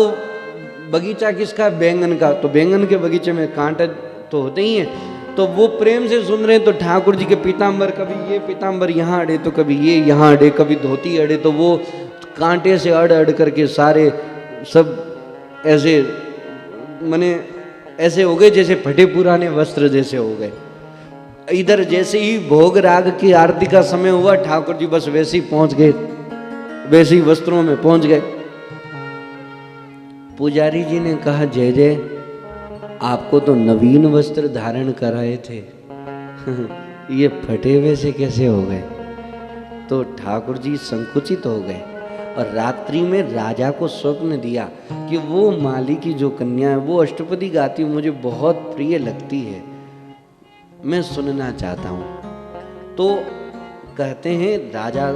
बगीचा किसका? बैंगन का। तो बैंगन के बगीचे में कांटे तो होते ही हैं, तो वो प्रेम से सुन रहे हैं। तो ठाकुर जी के पीताम्बर, कभी ये पीताम्बर यहाँ अड़े तो कभी ये यहाँ अड़े, कभी धोती अड़े, तो वो कांटे से अड़ अड़ करके सारे सब ऐसे माने ऐसे हो गए जैसे फटे पुराने वस्त्र जैसे हो गए। इधर जैसे ही भोग राग की आरती का समय हुआ, ठाकुर जी बस वैसे ही पहुंच गए, वैसे ही वस्त्रों में पहुंच गए। पुजारी जी ने कहा, जय जय, आपको तो नवीन वस्त्र धारण कराए थे, ये फटे हुए से कैसे हो गए? तो ठाकुर जी संकुचित हो गए और रात्रि में राजा को स्वप्न दिया कि वो माली की जो कन्या है वो अष्टपदी गाती, मुझे बहुत प्रिय लगती है, मैं सुनना चाहता हूँ। तो कहते हैं राजा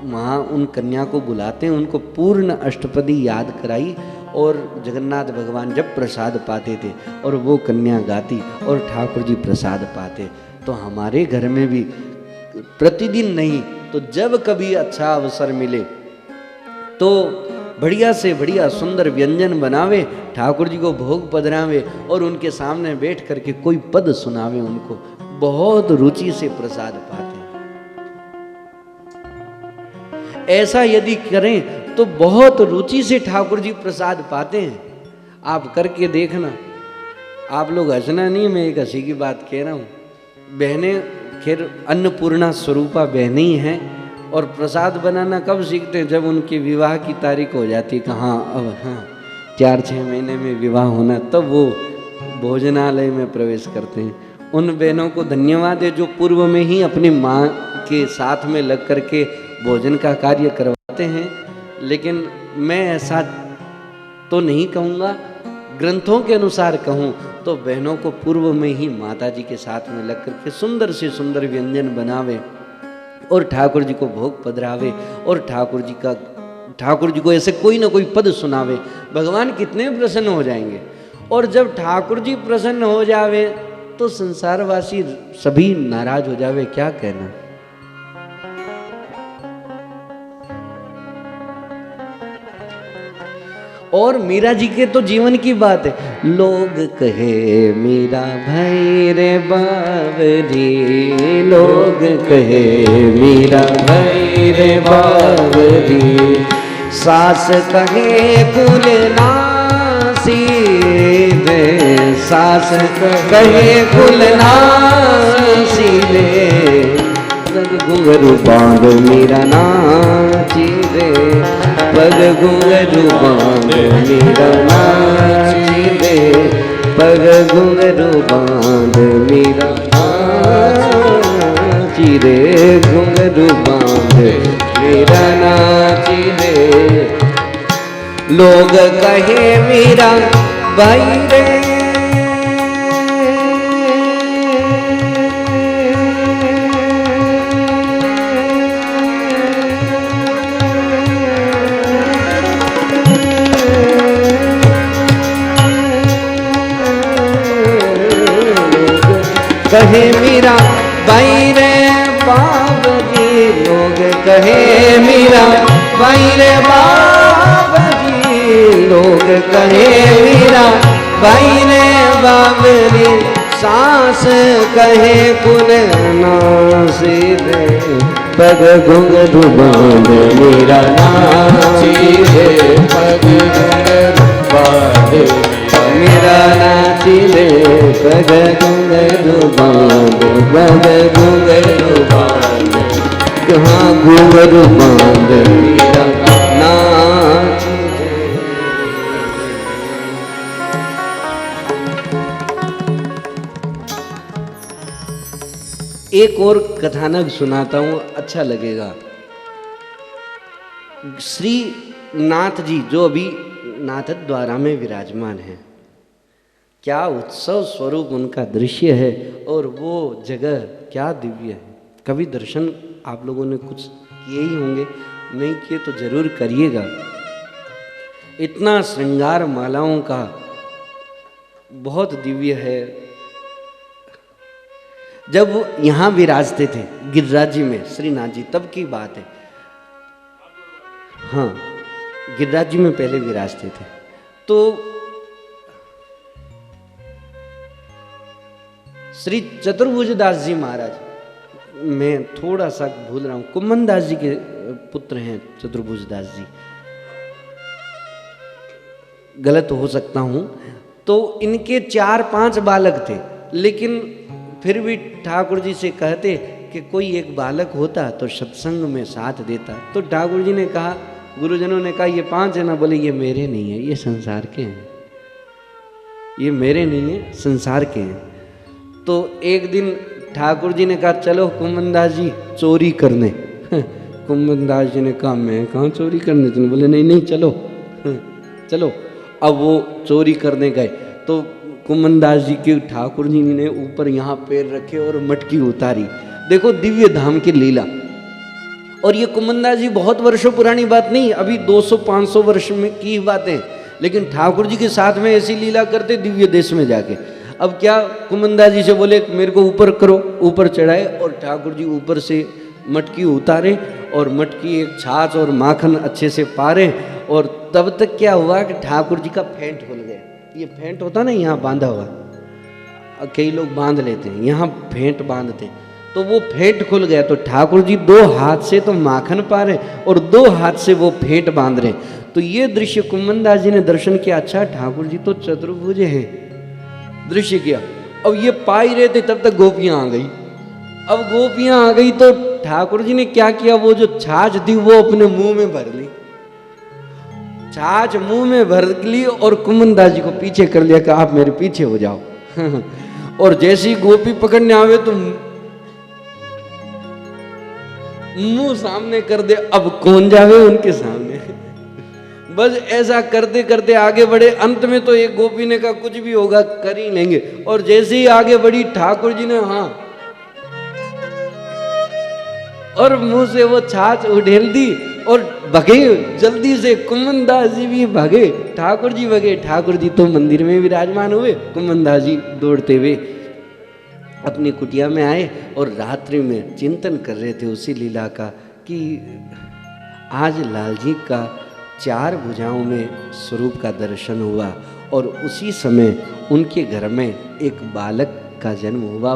वहाँ उन कन्या को बुलाते हैं, उनको पूर्ण अष्टपदी याद कराई और जगन्नाथ भगवान जब प्रसाद पाते थे और वो कन्या गाती और ठाकुर जी प्रसाद पाते। तो हमारे घर में भी प्रतिदिन नहीं तो जब कभी अच्छा अवसर मिले तो बढ़िया से बढ़िया सुंदर व्यंजन बनावे, ठाकुर जी को भोग पधरावे और उनके सामने बैठ करके कोई पद सुनावे, उनको बहुत रुचि से प्रसाद पाते। ऐसा यदि करें तो बहुत रुचि से ठाकुर जी प्रसाद पाते हैं। आप करके देखना, आप लोग हंसना नहीं, मैं एक हंसी की बात कह रहा हूँ। बहनें खैर अन्नपूर्णा स्वरूपा बहनें ही हैं और प्रसाद बनाना कब सीखते हैं? जब उनके विवाह की तारीख हो जाती है कि हाँ अब हाँ 4-6 महीने में विवाह होना, तब वो भोजनालय में प्रवेश करते हैं उन बहनों को धन्यवाद है जो पूर्व में ही अपनी माँ के साथ में लग करके भोजन का कार्य करवाते हैं। लेकिन मैं ऐसा तो नहीं कहूँगा, ग्रंथों के अनुसार कहूँ तो बहनों को पूर्व में ही माता जी के साथ में लग करके सुंदर से सुंदर व्यंजन बनावे और ठाकुर जी को भोग पधरावे और ठाकुर जी को ऐसे कोई ना कोई पद सुनावे। भगवान कितने प्रसन्न हो जाएंगे। और जब ठाकुर जी प्रसन्न हो जावे तो संसारवासी सभी नाराज हो जावे, क्या कहना। और मीरा जी के तो जीवन की बात है। लोग कहे मीरा भाई रे बावरी, लोग कहे मीरा भाई रे बावरी, सास कहे कुल नासी दे, सास कहे कुल नासी दे, घुंघरू बांध मीरा नाची दे, पग घुंघरू बांध मीरा नाची दे, पग घुंघरू बांध मीरा नाची दे, घुंघरू बांध मीरा नाची दे। लोग कहे मीरा भाई रे, कहे मीरा भाई रे बाबजी, लोग कहे मीरा भाई रे बाबजी, लोग कहे मीरा भाई रे बाबरी, सास कहे कुल नासी दे, पग घुंघरू बांध मीरा नाची दे, पग घुंघरू बांध मीरा नाची दे, पग घुंघरू बांध, पग घुंघरू बांध, हाँ घुंघरू बांध मीरा नाची दे। एक और कथानक सुनाता हूँ, अच्छा लगेगा। श्री नाथ जी जो अभी नाथ द्वारा में विराजमान है, क्या उत्सव स्वरूप उनका दृश्य है और वो जगह क्या दिव्य है। कभी दर्शन आप लोगों ने कुछ किए ही होंगे, नहीं किए तो जरूर करिएगा। इतना श्रृंगार मालाओं का बहुत दिव्य है। जब यहाँ विराजते थे गिरिराज जी में श्रीनाथ जी, तब की बात है। हाँ, गिरिराज जी में पहले विराजते थे। तो श्री चतुर्भुज दास जी महाराज, मैं थोड़ा सा भूल रहा हूँ, कुम्मन दास जी के पुत्र हैं चतुर्भुज दास जी, गलत हो सकता हूँ। तो इनके 4-5 बालक थे, लेकिन फिर भी ठाकुर जी से कहते कि कोई एक बालक होता तो सत्संग में साथ देता। तो ठाकुर जी ने कहा, गुरुजनों ने कहा ये 5 है ना, बोले ये मेरे नहीं है, ये संसार के हैं, ये मेरे नहीं है, संसार के हैं। तो एक दिन ठाकुर जी ने कहा चलो कुम्मन दास जी चोरी करने। कुम्मन दास जी ने कहा मैं कहाँ चोरी करने, तुम बोले नहीं नहीं चलो चलो। अब वो चोरी करने गए तो कुम्मन दास जी के ठाकुर जी ने ऊपर यहाँ पैर रखे और मटकी उतारी। देखो दिव्य धाम की लीला। और ये कुम्मन दास जी बहुत वर्षों पुरानी बात नहीं, अभी 200-500 वर्ष में की बातें, लेकिन ठाकुर जी के साथ में ऐसी लीला करते दिव्य देश में जाके। अब क्या कुम्मन दास जी से बोले मेरे को ऊपर करो, ऊपर चढ़ाए और ठाकुर जी ऊपर से मटकी उतारे और मटकी एक छाछ और माखन अच्छे से पारे। और तब तक क्या हुआ कि ठाकुर जी का फेंट खुल गया। ये फेंट होता ना यहाँ बांधा हुआ, कई लोग बांध लेते हैं, यहाँ फेंट बांधते, तो वो फेंट खुल गया। तो ठाकुर जी 2 हाथ से तो माखन पा रहे और 2 हाथ से वो फेंट बांध रहे। तो ये दृश्य कुम्मन दास जी ने दर्शन किया, अच्छा ठाकुर जी तो चतुर्भुज हैं, दृश्य किया। अब ये पा ही रहे थे, तब तक गोपियां आ गई। अब गोपियां आ गई तो ठाकुर जी ने क्या किया, वो जो छाछ थी वो अपने मुंह में भर ली, छाछ मुंह में भर ली और कुम्मन दास जी को पीछे कर लिया कि आप मेरे पीछे हो जाओ। और जैसी गोपी पकड़ने आवे तो मुंह सामने कर दे, अब कौन जावे उनके सामने। बस ऐसा करते करते आगे बढ़े। अंत में तो एक गोपी ने कहा कुछ भी होगा कर ही लेंगे, और जैसे ही आगे बढ़ी ठाकुर जी ने हाँ, और मुंह से वो छाछ उड़ेल दी और भगे जल्दी से। कुमनदास जी भी भगे, ठाकुर जी भगे। ठाकुर जी तो मंदिर में विराजमान हुए, कुमनदास जी दौड़ते हुए अपनी कुटिया में आए और रात्रि में चिंतन कर रहे थे उसी लीला का कि आज लाल जी का 4 भुजाओं में स्वरूप का दर्शन हुआ, और उसी समय उनके घर में एक बालक का जन्म हुआ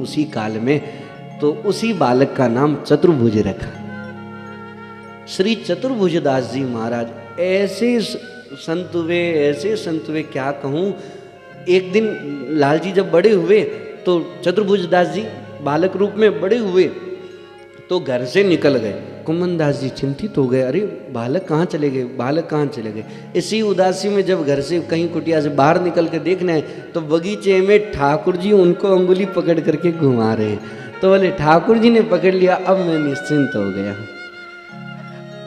उसी काल में। तो उसी बालक का नाम चतुर्भुज रखा। श्री चतुर्भुज दास जी महाराज ऐसे संत हुए, ऐसे संत हुए क्या कहूँ। एक दिन लाल जी जब बड़े हुए तो चतुर्भुज दास जी बालक रूप में बड़े हुए तो घर से निकल गए। कुमनदास जी चिंतित हो गए, अरे बालक कहाँ चले गए, बालक कहाँ चले गए। इसी उदासी में जब घर से कहीं कुटिया से बाहर निकल के देखने आए तो बगीचे में ठाकुर जी उनको अंगुली पकड़ करके घुमा रहे हैं। तो बोले ठाकुर जी ने पकड़ लिया, अब मैं निश्चिंत हो गया।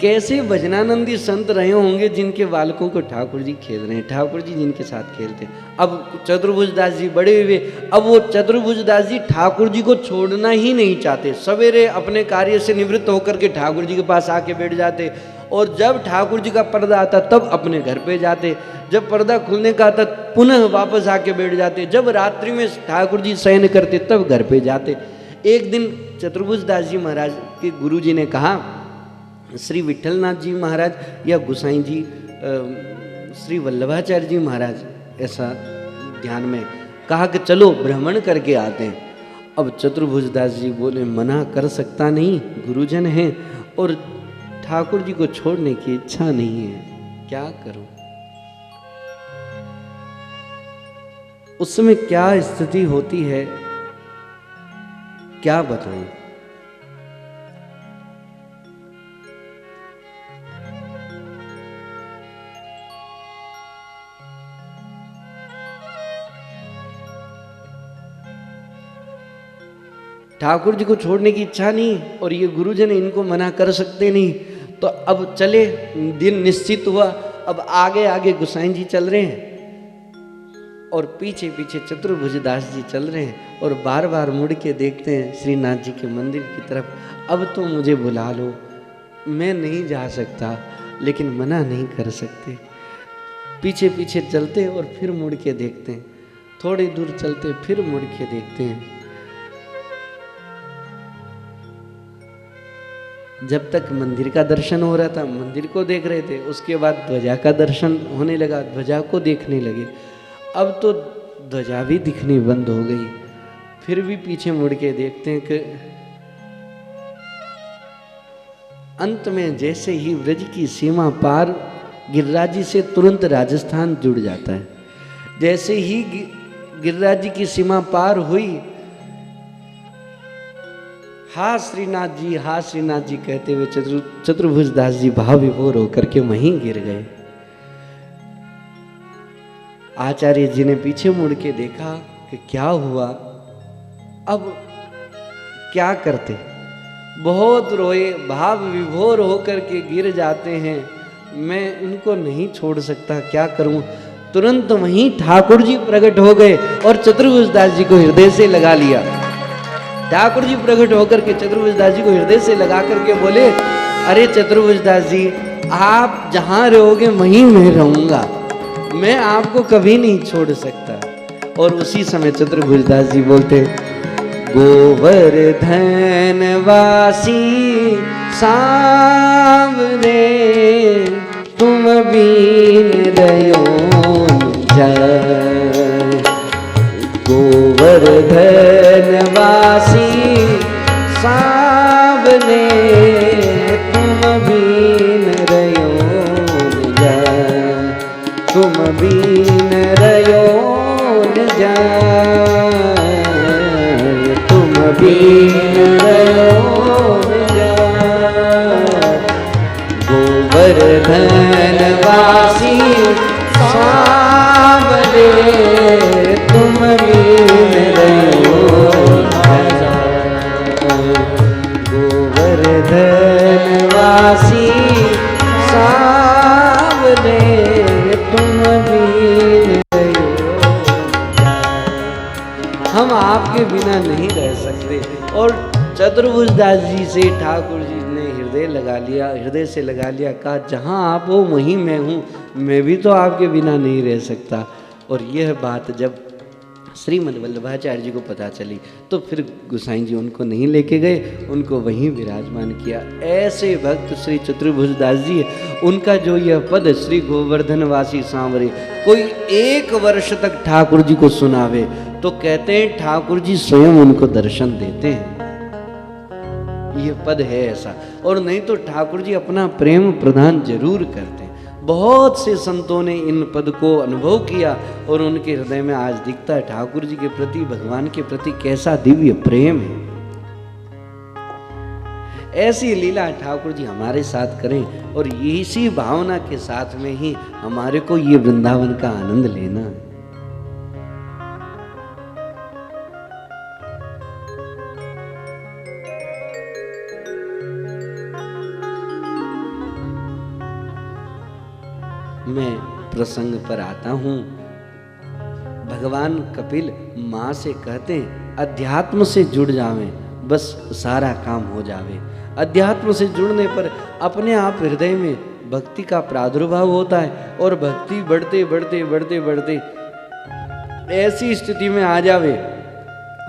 कैसे भजनानंदी संत रहे होंगे जिनके बालकों को ठाकुर जी खेल रहे हैं, ठाकुर जी जिनके साथ खेलते हैं। अब चतुर्भुज दास जी बड़े हुए, अब वो चतुर्भुज दास जी ठाकुर जी को छोड़ना ही नहीं चाहते। सवेरे अपने कार्य से निवृत्त होकर के ठाकुर जी के पास आके बैठ जाते, और जब ठाकुर जी का पर्दा आता तब अपने घर पे जाते, जब पर्दा खुलने का आता पुनः वापस आके बैठ जाते, जब रात्रि में ठाकुर जी शयन करते तब घर पे जाते। एक दिन चतुर्भुज दास जी महाराज के गुरु जी ने कहा, श्री विठलनाथ जी महाराज या गुसाई जी, श्री वल्लभाचार्य जी महाराज, ऐसा ध्यान में कहा कि चलो भ्रमण करके आते हैं। अब चतुर्भुज दास जी बोले मना कर सकता नहीं, गुरुजन हैं और ठाकुर जी को छोड़ने की इच्छा नहीं है, क्या करूं। उस समय क्या स्थिति होती है क्या बताएं। ठाकुर जी को छोड़ने की इच्छा नहीं और ये गुरुजन इनको मना कर सकते नहीं। तो अब चले, दिन निश्चित हुआ। अब आगे आगे गुसाई जी चल रहे हैं और पीछे पीछे चतुर्भुज दास जी चल रहे हैं, और बार बार मुड़ के देखते हैं श्रीनाथ जी के मंदिर की तरफ। अब तो मुझे बुला लो, मैं नहीं जा सकता लेकिन मना नहीं कर सकते। पीछे पीछे चलते और फिर मुड़ के देखते हैं, थोड़ी दूर चलते फिर मुड़ के देखते हैं। जब तक मंदिर का दर्शन हो रहा था मंदिर को देख रहे थे, उसके बाद ध्वजा का दर्शन होने लगा, ध्वजा को देखने लगे। अब तो ध्वजा भी दिखनी बंद हो गई। फिर भी पीछे मुड़ के देखते हैं कि अंत में जैसे ही ब्रज की सीमा पार गिरिराज जी से तुरंत राजस्थान जुड़ जाता है। जैसे ही गिरिराज जी की सीमा पार हुई, हा श्रीनाथ जी, हा श्रीनाथ जी कहते हुए चतुर्भुज दास जी भाव विभोर होकर के वहीं गिर गए। आचार्य जी ने पीछे मुड़ के देखा कि क्या हुआ, अब क्या करते। बहुत रोए, भाव विभोर होकर के गिर जाते हैं। मैं इनको नहीं छोड़ सकता, क्या करूं। तुरंत वहीं ठाकुर जी प्रकट हो गए और चतुर्भुज दास जी को हृदय से लगा लिया। ठाकुर जी प्रकट होकर के चतुर्भुज दास जी को हृदय से लगा करके बोले, अरे चतुर्भुज दास जी, आप जहां रहोगे वहीं मैं रहूंगा, मैं आपको कभी नहीं छोड़ सकता। और उसी समय चतुर्भुज दास जी बोलते, गोवर्धन वासी सांवरे तुम बीन रयो जय। गोवर्धन वासी सांवरे तुम बीन रयो जय, तुम बीन रयो जय, तुम बीन रयो जय। गोवर्धन वासी सांवरे तुम बीन गोवर्धनवासी सांवरे तुम वीर हम आपके बिना नहीं रह सकते। और चतुर्भुज दास जी से ठाकुर जी ने हृदय लगा लिया, हृदय से लगा लिया, कहा जहाँ आप हो वहीं मैं हूँ, मैं भी तो आपके बिना नहीं रह सकता। और यह बात जब श्रीमद् वल्लभाचार्य जी को पता चली तो फिर गोसाई जी उनको नहीं लेके गए, उनको वहीं विराजमान किया। ऐसे भक्त श्री चतुर्भुज दास जी है। उनका जो यह पद श्री गोवर्धनवासी सांवरे, कोई 1 वर्ष तक ठाकुर जी को सुनावे तो कहते हैं ठाकुर जी स्वयं उनको दर्शन देते हैं। यह पद है ऐसा। और नहीं तो ठाकुर जी अपना प्रेम प्रदान जरूर करते हैं। बहुत से संतों ने इन पद को अनुभव किया और उनके हृदय में आज दिखता है ठाकुर जी के प्रति, भगवान के प्रति कैसा दिव्य प्रेम है। ऐसी लीला ठाकुर जी हमारे साथ करें और इसी भावना के साथ में ही हमारे को ये वृंदावन का आनंद लेना है। मैं प्रसंग पर आता हूं। भगवान कपिल माँ से कहते हैं अध्यात्म से जुड़ जावें, बस सारा काम हो जावे। अध्यात्म से जुड़ने पर अपने आप हृदय में भक्ति का प्रादुर्भाव होता है और भक्ति बढ़ते बढ़ते बढ़ते बढ़ते ऐसी स्थिति में आ जावे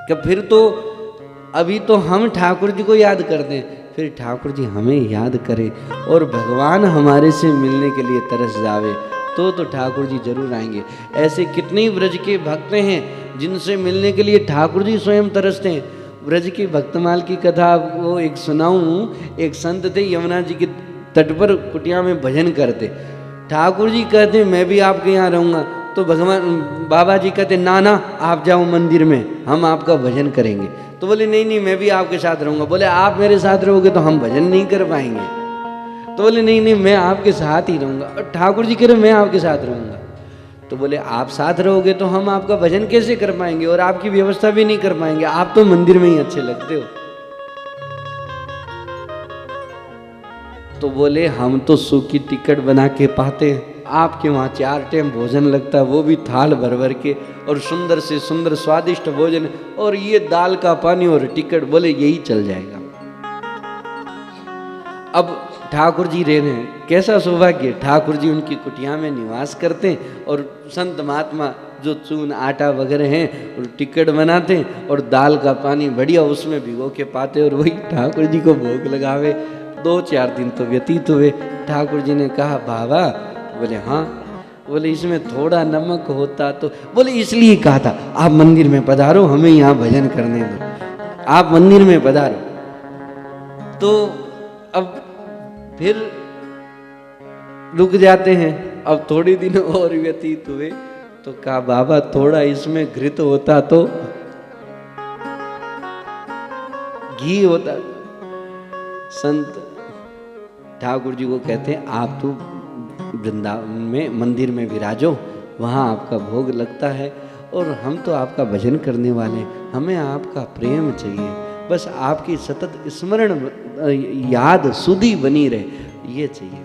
कि फिर तो अभी तो हम ठाकुर जी को याद करते हैं, फिर ठाकुर जी हमें याद करें और भगवान हमारे से मिलने के लिए तरस जावे तो ठाकुर जी जरूर आएंगे। ऐसे कितने ब्रज के भक्त हैं जिनसे मिलने के लिए ठाकुर जी स्वयं तरसते हैं। ब्रज की भक्तमाल की कथा आपको एक सुनाऊं। एक संत थे, यमुना जी के तट पर कुटिया में भजन करते। ठाकुर जी कहते मैं भी आपके यहाँ रहूँगा, तो भगवान बाबा जी कहते ना ना आप जाओ मंदिर में, हम आपका भजन करेंगे। तो बोले नहीं नहीं मैं भी आपके साथ रहूँगा। बोले आप मेरे साथ रहोगे तो हम भजन नहीं कर पाएंगे। तो बोले नहीं नहीं मैं आपके साथ ही रहूँगा। और ठाकुर जी कह रहे मैं आपके साथ रहूँगा। तो बोले आप साथ रहोगे तो हम आपका भजन कैसे कर पाएंगे और आपकी व्यवस्था भी नहीं कर पाएंगे, आप तो मंदिर में ही अच्छे लगते हो। तो बोले हम तो सूखी टिकट बना के पाते हैं, आपके वहाँ 4 टाइम भोजन लगता है, वो भी थाल भर भर के और सुंदर से सुंदर स्वादिष्ट भोजन, और ये दाल का पानी और टिकट, बोले यही चल जाएगा। अब ठाकुर जी रह रहे हैं, कैसा सौभाग्य, ठाकुर जी उनकी कुटिया में निवास करते हैं और संत महात्मा जो चून आटा वगैरह हैं और टिकट बनाते हैं और दाल का पानी बढ़िया उसमें भिगो के पाते और वही ठाकुर जी को भोग लगावे। 2-4 दिन तो व्यतीत हुए। ठाकुर जी ने कहा बाबा, बोले हाँ। बोले इसमें थोड़ा नमक होता तो, बोले इसलिए कहा था आप मंदिर में पधारो, हमें यहाँ भजन करने दो, आप मंदिर में पधारो। तो अब फिर रुक जाते हैं। अब थोड़ी दिन और व्यतीत हुए तो कहा बाबा थोड़ा इसमें घृत होता तो, घी होता। संत ठाकुर जी को कहते हैं आप तो वृंदावन में मंदिर में विराजो, वहाँ आपका भोग लगता है और हम तो आपका भजन करने वाले, हमें आपका प्रेम चाहिए, बस आपकी सतत स्मरण याद सुधी बनी रहे, ये चाहिए।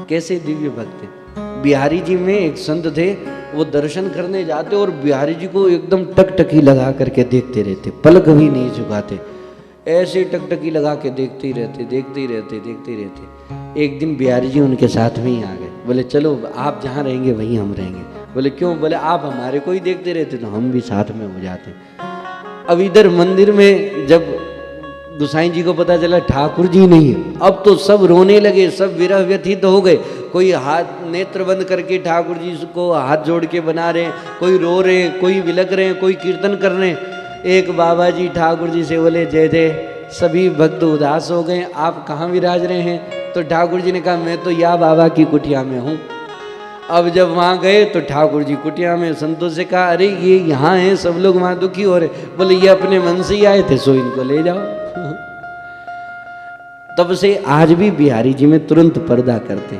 कैसे दिव्य भक्त हैं। बिहारी जी में एक संत थे, वो दर्शन करने जाते और बिहारी जी को एकदम टकटकी लगा करके देखते रहते, पलक भी नहीं झुकाते, ऐसे टकटकी लगा के देखते ही रहते, देखते ही रहते, देखते ही रहते। एक दिन बिहारी जी उनके साथ में ही आ गए। बोले चलो आप जहाँ रहेंगे वहीं हम रहेंगे। बोले क्यों? बोले आप हमारे को ही देखते रहते तो हम भी साथ में हो जाते। अब इधर मंदिर में जब गोसाई जी को पता चला ठाकुर जी नहीं है, अब तो सब रोने लगे, सब विरह व्यथित हो गए। कोई हाथ नेत्र बंद करके ठाकुर जी को हाथ जोड़ के बना रहे, कोई रो रहे, कोई विलक रहे, कोई कीर्तन कर रहे। एक बाबा जी ठाकुर जी से बोले जय जय, सभी भक्त उदास हो गए, आप कहाँ विराज रहे हैं? तो ठाकुर जी ने कहा मैं तो या बाबा की कुटिया में हूँ। अब जब वहाँ गए तो ठाकुर जी कुटिया में, संतों से कहा अरे ये यहाँ हैं, सब लोग वहाँ दुखी हो रहे। बोले ये अपने मन से ही आए थे, सो इनको ले जाओ। तब से आज भी बिहारी जी में तुरंत पर्दा करते,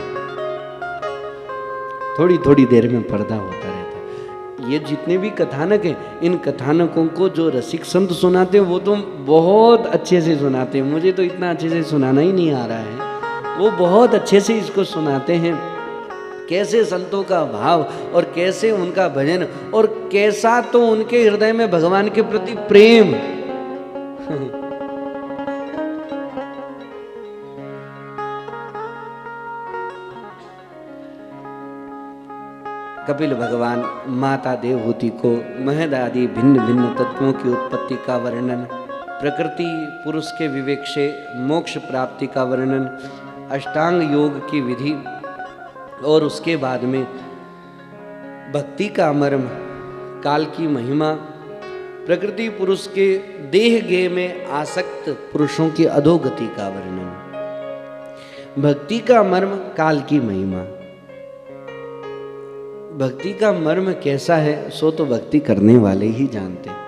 थोड़ी थोड़ी देर में पर्दा होता रहता। ये जितने भी कथानक हैं, इन कथानकों को जो रसिक संत सुनाते हैं वो तो बहुत अच्छे से सुनाते हैं। मुझे तो इतना अच्छे से सुनाना ही नहीं आ रहा है, वो बहुत अच्छे से इसको सुनाते हैं। कैसे संतों का भाव और कैसे उनका भजन और कैसा तो उनके हृदय में भगवान के प्रति प्रेम। कपिल भगवान माता देवहूति को महद आदि भिन्न भिन्न तत्वों की उत्पत्ति का वर्णन, प्रकृति पुरुष के विवेक से मोक्ष प्राप्ति का वर्णन, अष्टांग योग की विधि और उसके बाद में भक्ति का मर्म, काल की महिमा, प्रकृति पुरुष के देह गेह में आसक्त पुरुषों की अधोगति का वर्णन, भक्ति का मर्म, काल की महिमा। भक्ति का मर्म कैसा है सो तो भक्ति करने वाले ही जानते हैं।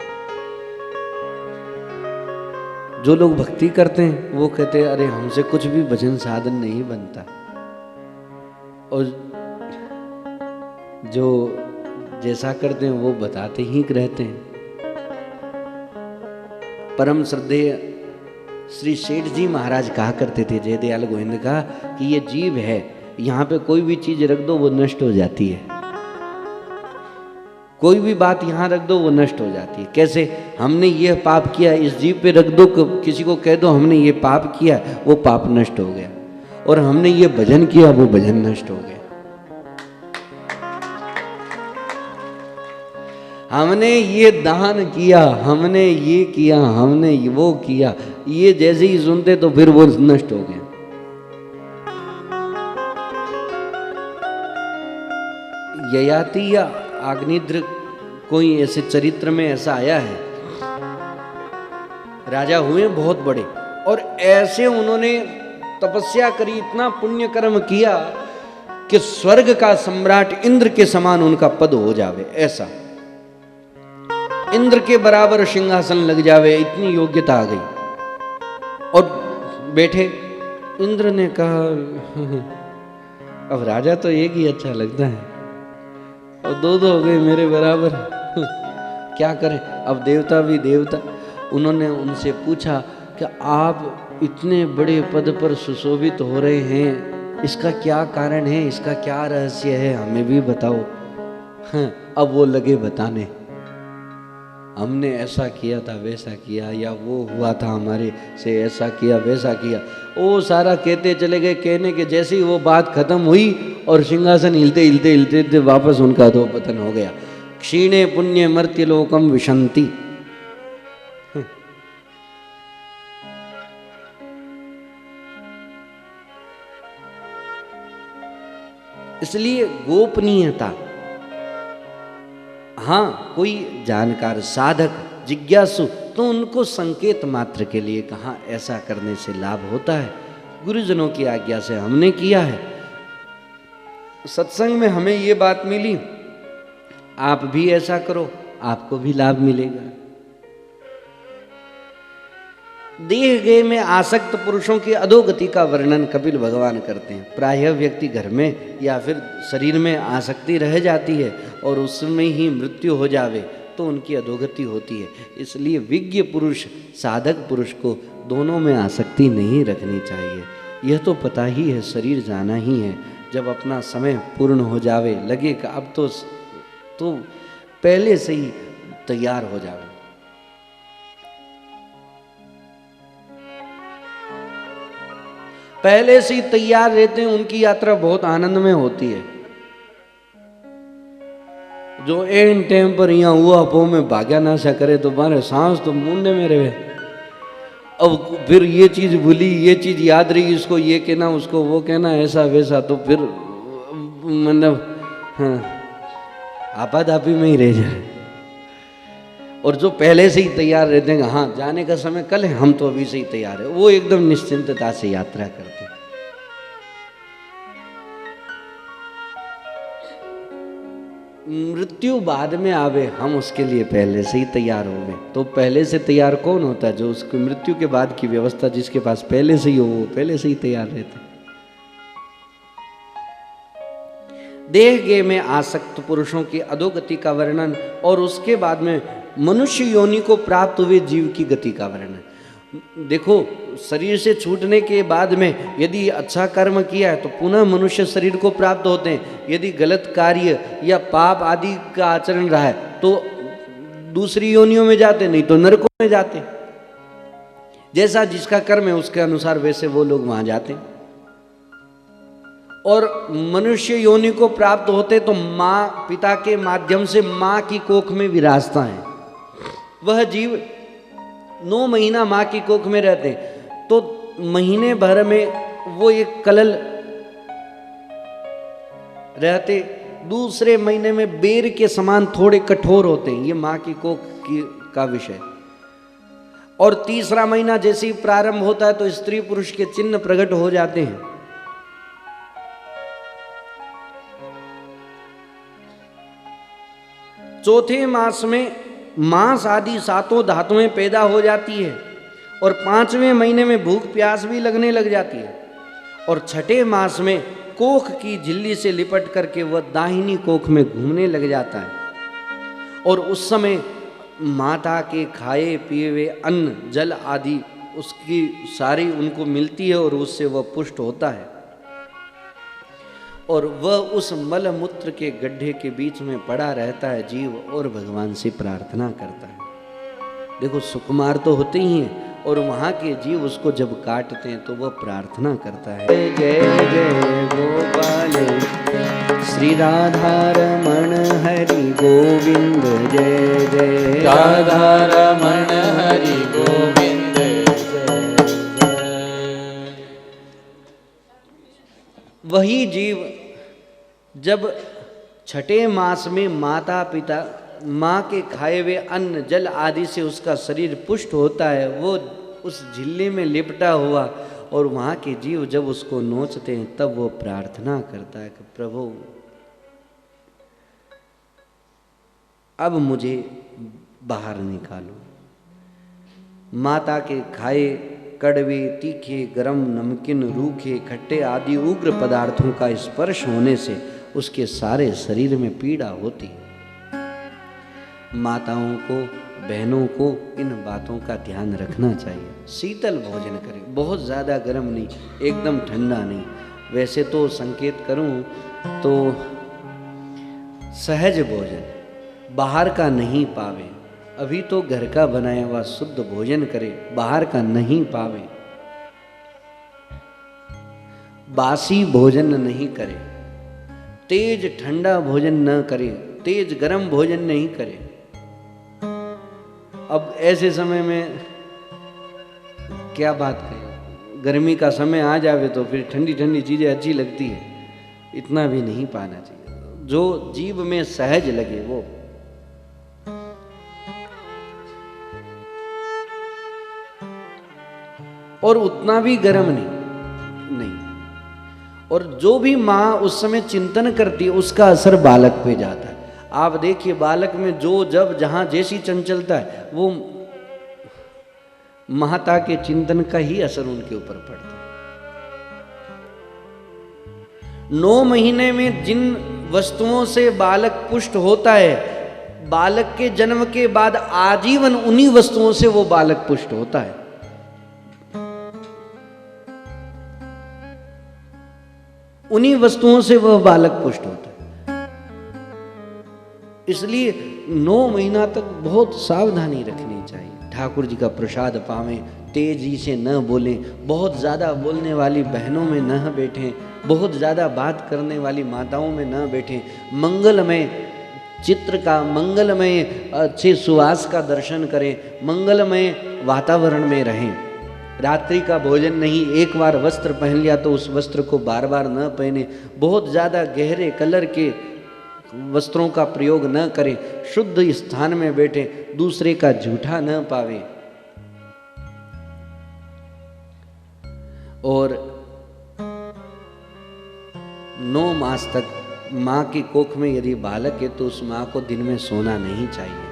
जो लोग भक्ति करते हैं वो कहते हैं अरे हमसे कुछ भी भजन साधन नहीं बनता, और जो जैसा करते हैं वो बताते ही रहते हैं। परम श्रद्धेय श्री सेठ जी महाराज कहा करते थे जयदयाल गोविंद का कि ये जीव है, यहाँ पे कोई भी चीज रख दो वो नष्ट हो जाती है, कोई भी बात यहाँ रख दो वो नष्ट हो जाती है। कैसे? हमने ये पाप किया, इस जीव पे रख दो, किसी को कह दो हमने ये पाप किया, वो पाप नष्ट हो गया, और हमने ये भजन किया, वो भजन नष्ट हो गया। हमने ये दान किया, हमने ये किया, हमने वो किया, ये जैसे ही सुनते तो फिर वो नष्ट हो गया। ययाति या अग्निद्र कोई ऐसे चरित्र में ऐसा आया है, राजा हुए बहुत बड़े, और ऐसे उन्होंने तपस्या करी, इतना पुण्य कर्म किया कि स्वर्ग का सम्राट इंद्र के समान उनका पद हो जावे, ऐसा इंद्र के बराबर सिंहासन लग जावे, इतनी योग्यता आ गई। और बैठे, इंद्र ने कहा अब राजा तो एक ही अच्छा लगता है, और दो हो गए मेरे बराबर, क्या करें। अब देवता भी देवता, उन्होंने उनसे पूछा कि आप इतने बड़े पद पर सुशोभित हो रहे हैं, इसका क्या कारण है, इसका क्या रहस्य है, हमें भी बताओ। अब वो लगे बताने, हमने ऐसा किया था, वैसा किया, या वो हुआ था हमारे से, ऐसा किया वैसा किया। वो सारा कहते चले गए, कहने के जैसे ही वो बात खत्म हुई और सिंहासन हिलते हिलते हिलते हिलते वापस उनका दो पतन हो गया। क्षीणे पुण्य मर्त्य लोकम विशंति। इसलिए गोपनीयता, हाँ कोई जानकार साधक जिज्ञासु तो उनको संकेत मात्र के लिए कहा ऐसा करने से लाभ होता है, गुरुजनों की आज्ञा से हमने किया है, सत्संग में हमें ये बात मिली, आप भी ऐसा करो, आपको भी लाभ मिलेगा। देह गेह में आसक्त पुरुषों की अधोगति का वर्णन कपिल भगवान करते हैं। प्रायः व्यक्ति घर में या फिर शरीर में आसक्ति रह जाती है और उसमें ही मृत्यु हो जावे तो उनकी अधोगति होती है। इसलिए विज्ञ पुरुष, साधक पुरुष को दोनों में आसक्ति नहीं रखनी चाहिए। यह तो पता ही है शरीर जाना ही है, जब अपना समय पूर्ण हो जावे लगे कि अब तो पहले से ही तैयार हो जावे। पहले से ही तैयार रहते हैं, उनकी यात्रा बहुत आनंद में होती है। जो एन टाइम पर यहाँ हुआ पो में भाग्या नाशा करे तो मारे सांस तो मुंडे में रहे। अब फिर ये चीज भूली, ये चीज याद रही, इसको ये कहना, उसको वो कहना, ऐसा वैसा, तो फिर मतलब हाँ आपाधापी में ही रह जाए। और जो पहले से ही तैयार रहते हैं, हाँ जाने का समय कल है, हम तो अभी से ही तैयार है, वो एकदम निश्चिंतता से यात्रा करते हैं। मृत्यु बाद में आवे, हम उसके लिए पहले से ही तैयार हो गए। तो पहले से तैयार कौन होता है? जो उसको मृत्यु के बाद की व्यवस्था जिसके पास पहले से ही हो, वो पहले से ही तैयार रहते। देह गे में आसक्त पुरुषों की अधोगति का वर्णन, और उसके बाद में मनुष्य योनि को प्राप्त हुए जीव की गति का वर्णन। देखो, शरीर से छूटने के बाद में यदि अच्छा कर्म किया है तो पुनः मनुष्य शरीर को प्राप्त होते हैं। यदि गलत कार्य या पाप आदि का आचरण रहा है तो दूसरी योनियों में जाते, नहीं तो नरकों में जाते। जैसा जिसका कर्म है उसके अनुसार वैसे वो लोग वहां जाते हैं। और मनुष्य योनि को प्राप्त होते तो माँ पिता के माध्यम से माँ की कोख में विराजता है। वह जीव 9 महीना माँ की कोख में रहते, तो महीने भर में वो एक कलल रहते, दूसरे महीने में बेर के समान थोड़े कठोर होते हैं। ये माँ की कोख का विषय। और तीसरा महीना जैसे ही प्रारंभ होता है तो स्त्री पुरुष के चिन्ह प्रकट हो जाते हैं। चौथे मास में मांस आदि 7 धातुएं पैदा हो जाती है, और 5वें महीने में भूख प्यास भी लगने लग जाती है, और छठे मास में कोख की झिल्ली से लिपट करके वह दाहिनी कोख में घूमने लग जाता है। और उस समय माता के खाए पिए हुए अन्न जल आदि उसकी सारी उनको मिलती है, और उससे वह पुष्ट होता है। और वह उस मल मूत्र के गड्ढे के बीच में पड़ा रहता है जीव, और भगवान से प्रार्थना करता है। देखो, सुकुमार तो होते ही हैं, और वहाँ के जीव उसको जब काटते हैं तो वह प्रार्थना करता है, जय जय गोपाल श्री राधा रमण हरि गोविंद, जय जय राधा रमण हरि गोविंद, वही जीव जब छठे मास में माता पिता माँ के खाए हुए अन्न जल आदि से उसका शरीर पुष्ट होता है, वो उस झिल्ली में लिपटा हुआ, और वहाँ के जीव जब उसको नोचते हैं तब वो प्रार्थना करता है कि प्रभु अब मुझे बाहर निकालो। माता के खाए कड़वे तीखे गरम नमकीन रूखे खट्टे आदि उग्र पदार्थों का स्पर्श होने से उसके सारे शरीर में पीड़ा होती है। माताओं को बहनों को इन बातों का ध्यान रखना चाहिए। शीतल भोजन करें, बहुत ज़्यादा गर्म नहीं, एकदम ठंडा नहीं। वैसे तो संकेत करूं तो सहज भोजन, बाहर का नहीं पावे। अभी तो घर का बनाया हुआ शुद्ध भोजन करे, बाहर का नहीं पावे। बासी भोजन नहीं करे, तेज ठंडा भोजन न करे, तेज गरम भोजन नहीं करे। अब ऐसे समय में क्या बात करें, गर्मी का समय आ जावे तो फिर ठंडी ठंडी चीजें अच्छी लगती है, इतना भी नहीं पाना चाहिए। जो जीव में सहज लगे वो। और उतना भी गर्म नहीं। और जो भी माँ उस समय चिंतन करती है उसका असर बालक पे जाता है। आप देखिए, बालक में जो जब जहां जैसी चंचलता है वो माता के चिंतन का ही असर उनके ऊपर पड़ता है। 9 महीने में जिन वस्तुओं से बालक पुष्ट होता है, बालक के जन्म के बाद आजीवन उन्हीं वस्तुओं से वो बालक पुष्ट होता है। उन्हीं वस्तुओं से वह बालक पुष्ट होता है। इसलिए 9 महीना तक बहुत सावधानी रखनी चाहिए। ठाकुर जी का प्रसाद पावें, तेजी से न बोलें, बहुत ज़्यादा बोलने वाली बहनों में न बैठें, बहुत ज़्यादा बात करने वाली माताओं में न बैठें। मंगलमय चित्र का, मंगलमय अच्छे सुवास का दर्शन करें, मंगलमय वातावरण में रहें। रात्रि का भोजन नहीं, एक बार वस्त्र पहन लिया तो उस वस्त्र को बार बार न पहने। बहुत ज़्यादा गहरे कलर के वस्त्रों का प्रयोग न करें। शुद्ध स्थान में बैठे, दूसरे का झूठा न पावे। और 9 मास तक माँ की कोख में यदि बालक है तो उस माँ को दिन में सोना नहीं चाहिए।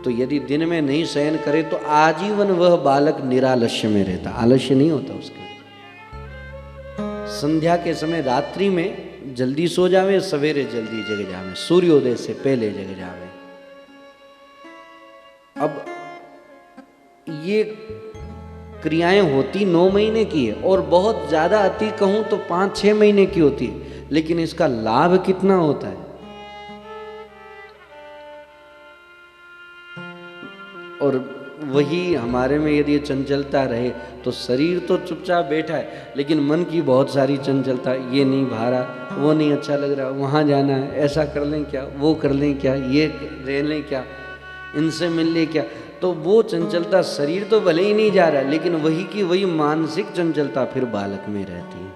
तो यदि दिन में नहीं शयन करे तो आजीवन वह बालक निरालस्य में रहता, आलस्य नहीं होता उसके। संध्या के समय रात्रि में जल्दी सो जावे, सवेरे जल्दी जग जावे, सूर्योदय से पहले जग जावे। अब ये क्रियाएं होती 9 महीने की है और बहुत ज्यादा अति कहूं तो 5-6 महीने की होती है, लेकिन इसका लाभ कितना होता है। और वही हमारे में यदि चंचलता रहे तो शरीर तो चुपचाप बैठा है, लेकिन मन की बहुत सारी चंचलता, ये नहीं भारा, वो नहीं अच्छा लग रहा, वहाँ जाना है, ऐसा कर लें क्या, वो कर लें क्या, ये रह लें क्या, इनसे मिल लें क्या। तो वो चंचलता, शरीर तो भले ही नहीं जा रहा, लेकिन वही की वही मानसिक चंचलता फिर बालक में रहती है।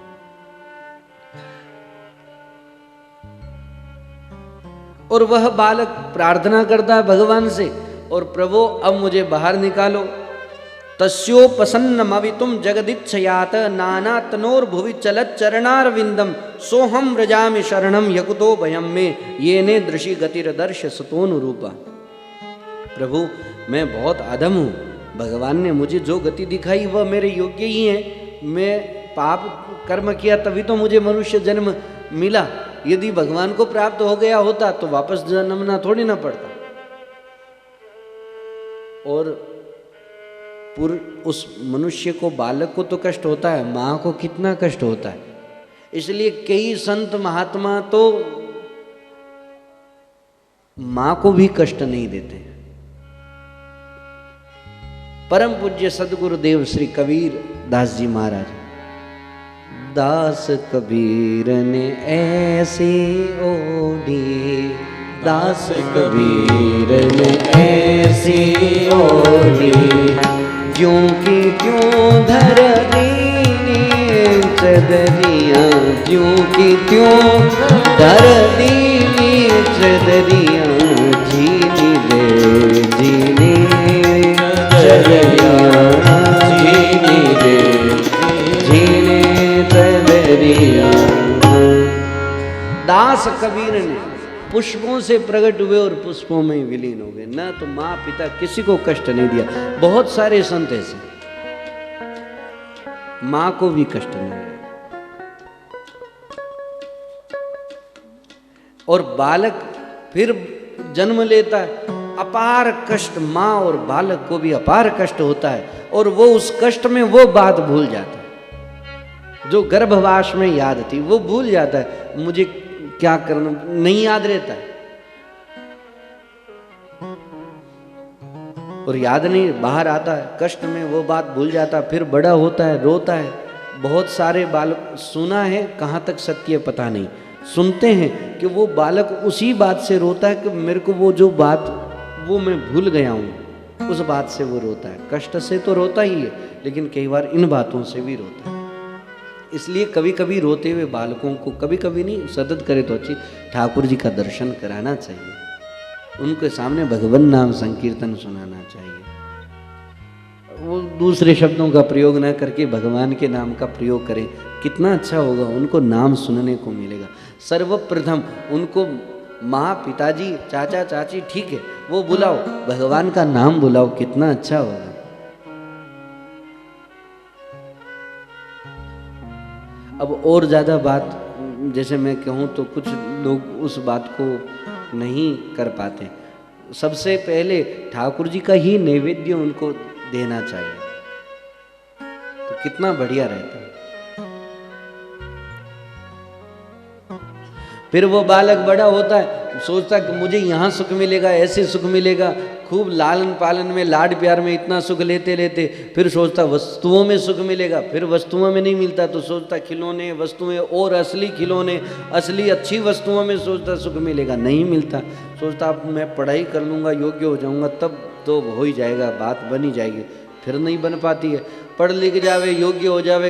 और वह बालक प्रार्थना करता है भगवान से, और प्रभु अब मुझे बाहर निकालो। तस्योपसन्नमवितुम जगदिच्छयात नाना तनोर भुवि चलत चरणारविंदम सोहम व्रजामि शरणम यकुतो भयम में येने दृशि गतिर्दर्श सतोनुरूपा। प्रभु मैं बहुत अधम हूँ, भगवान ने मुझे जो गति दिखाई वह मेरे योग्य ही है। मैं पाप कर्म किया तभी तो मुझे मनुष्य जन्म मिला, यदि भगवान को प्राप्त हो गया होता तो वापस जन्मना थोड़ी ना पड़ता। और उस मनुष्य को, बालक को तो कष्ट होता है, माँ को कितना कष्ट होता है। इसलिए कई संत महात्मा तो माँ को भी कष्ट नहीं देते। परम पूज्य सदगुरुदेव श्री कबीर दास जी महाराज, दास कबीर ने ऐसी ओढ़ी, दास कबीर ने ऐसी ओढ़ी, ज्यों की त्यों धर दीनी चदरियाँ, ज्यों की त्यों धर दीनी चदरियाँ, झीनी रे झीनी चदरियाँ, झीनी रे झीनी चदरियाँ। दास कबीर ने पुष्पों से प्रकट हुए और पुष्पों में विलीन हो गए, न तो माँ पिता किसी को कष्ट नहीं दिया। बहुत सारे संत ऐसे, माँ को भी कष्ट नहीं दिया। और बालक फिर जन्म लेता है, अपार कष्ट, माँ और बालक को भी अपार कष्ट होता है, और वो उस कष्ट में वो बात भूल जाता है जो गर्भवास में याद थी, वो भूल जाता है, मुझे क्या करना नहीं याद रहता है। और याद नहीं, बाहर आता है कष्ट में वो बात भूल जाता है, फिर बड़ा होता है, रोता है। बहुत सारे बालक सुना है, कहाँ तक सत्य पता नहीं, सुनते हैं कि वो बालक उसी बात से रोता है कि मेरे को वो जो बात वो मैं भूल गया हूँ, उस बात से वो रोता है। कष्ट से तो रोता ही है, लेकिन कई बार इन बातों से भी रोता है। इसलिए कभी कभी रोते हुए बालकों को, कभी कभी नहीं, सतत करे तो अच्छी, ठाकुर जी का दर्शन कराना चाहिए, उनके सामने भगवान नाम संकीर्तन सुनाना चाहिए। वो दूसरे शब्दों का प्रयोग ना करके भगवान के नाम का प्रयोग करें, कितना अच्छा होगा, उनको नाम सुनने को मिलेगा। सर्वप्रथम उनको माँ पिताजी चाचा चाची ठीक है वो बुलाओ, भगवान का नाम बुलाओ, कितना अच्छा होगा। अब और ज़्यादा बात जैसे मैं कहूँ तो कुछ लोग उस बात को नहीं कर पाते। सबसे पहले ठाकुर जी का ही नैवेद्य उनको देना चाहिए, तो कितना बढ़िया रहता है। फिर वो बालक बड़ा होता है, सोचता है कि मुझे यहाँ सुख मिलेगा, ऐसे सुख मिलेगा, खूब लालन पालन में, लाड प्यार में इतना सुख लेते लेते फिर सोचता वस्तुओं में सुख मिलेगा, फिर वस्तुओं में नहीं मिलता तो सोचता खिलौने, वस्तुएं और असली खिलौने, असली अच्छी वस्तुओं में सोचता सुख मिलेगा, नहीं मिलता। सोचता अब मैं पढ़ाई कर लूँगा, योग्य हो जाऊँगा, तब तो हो ही जाएगा, बात बन ही जाएगी, फिर नहीं बन पाती है। पढ़ लिख जावे, योग्य हो जावे,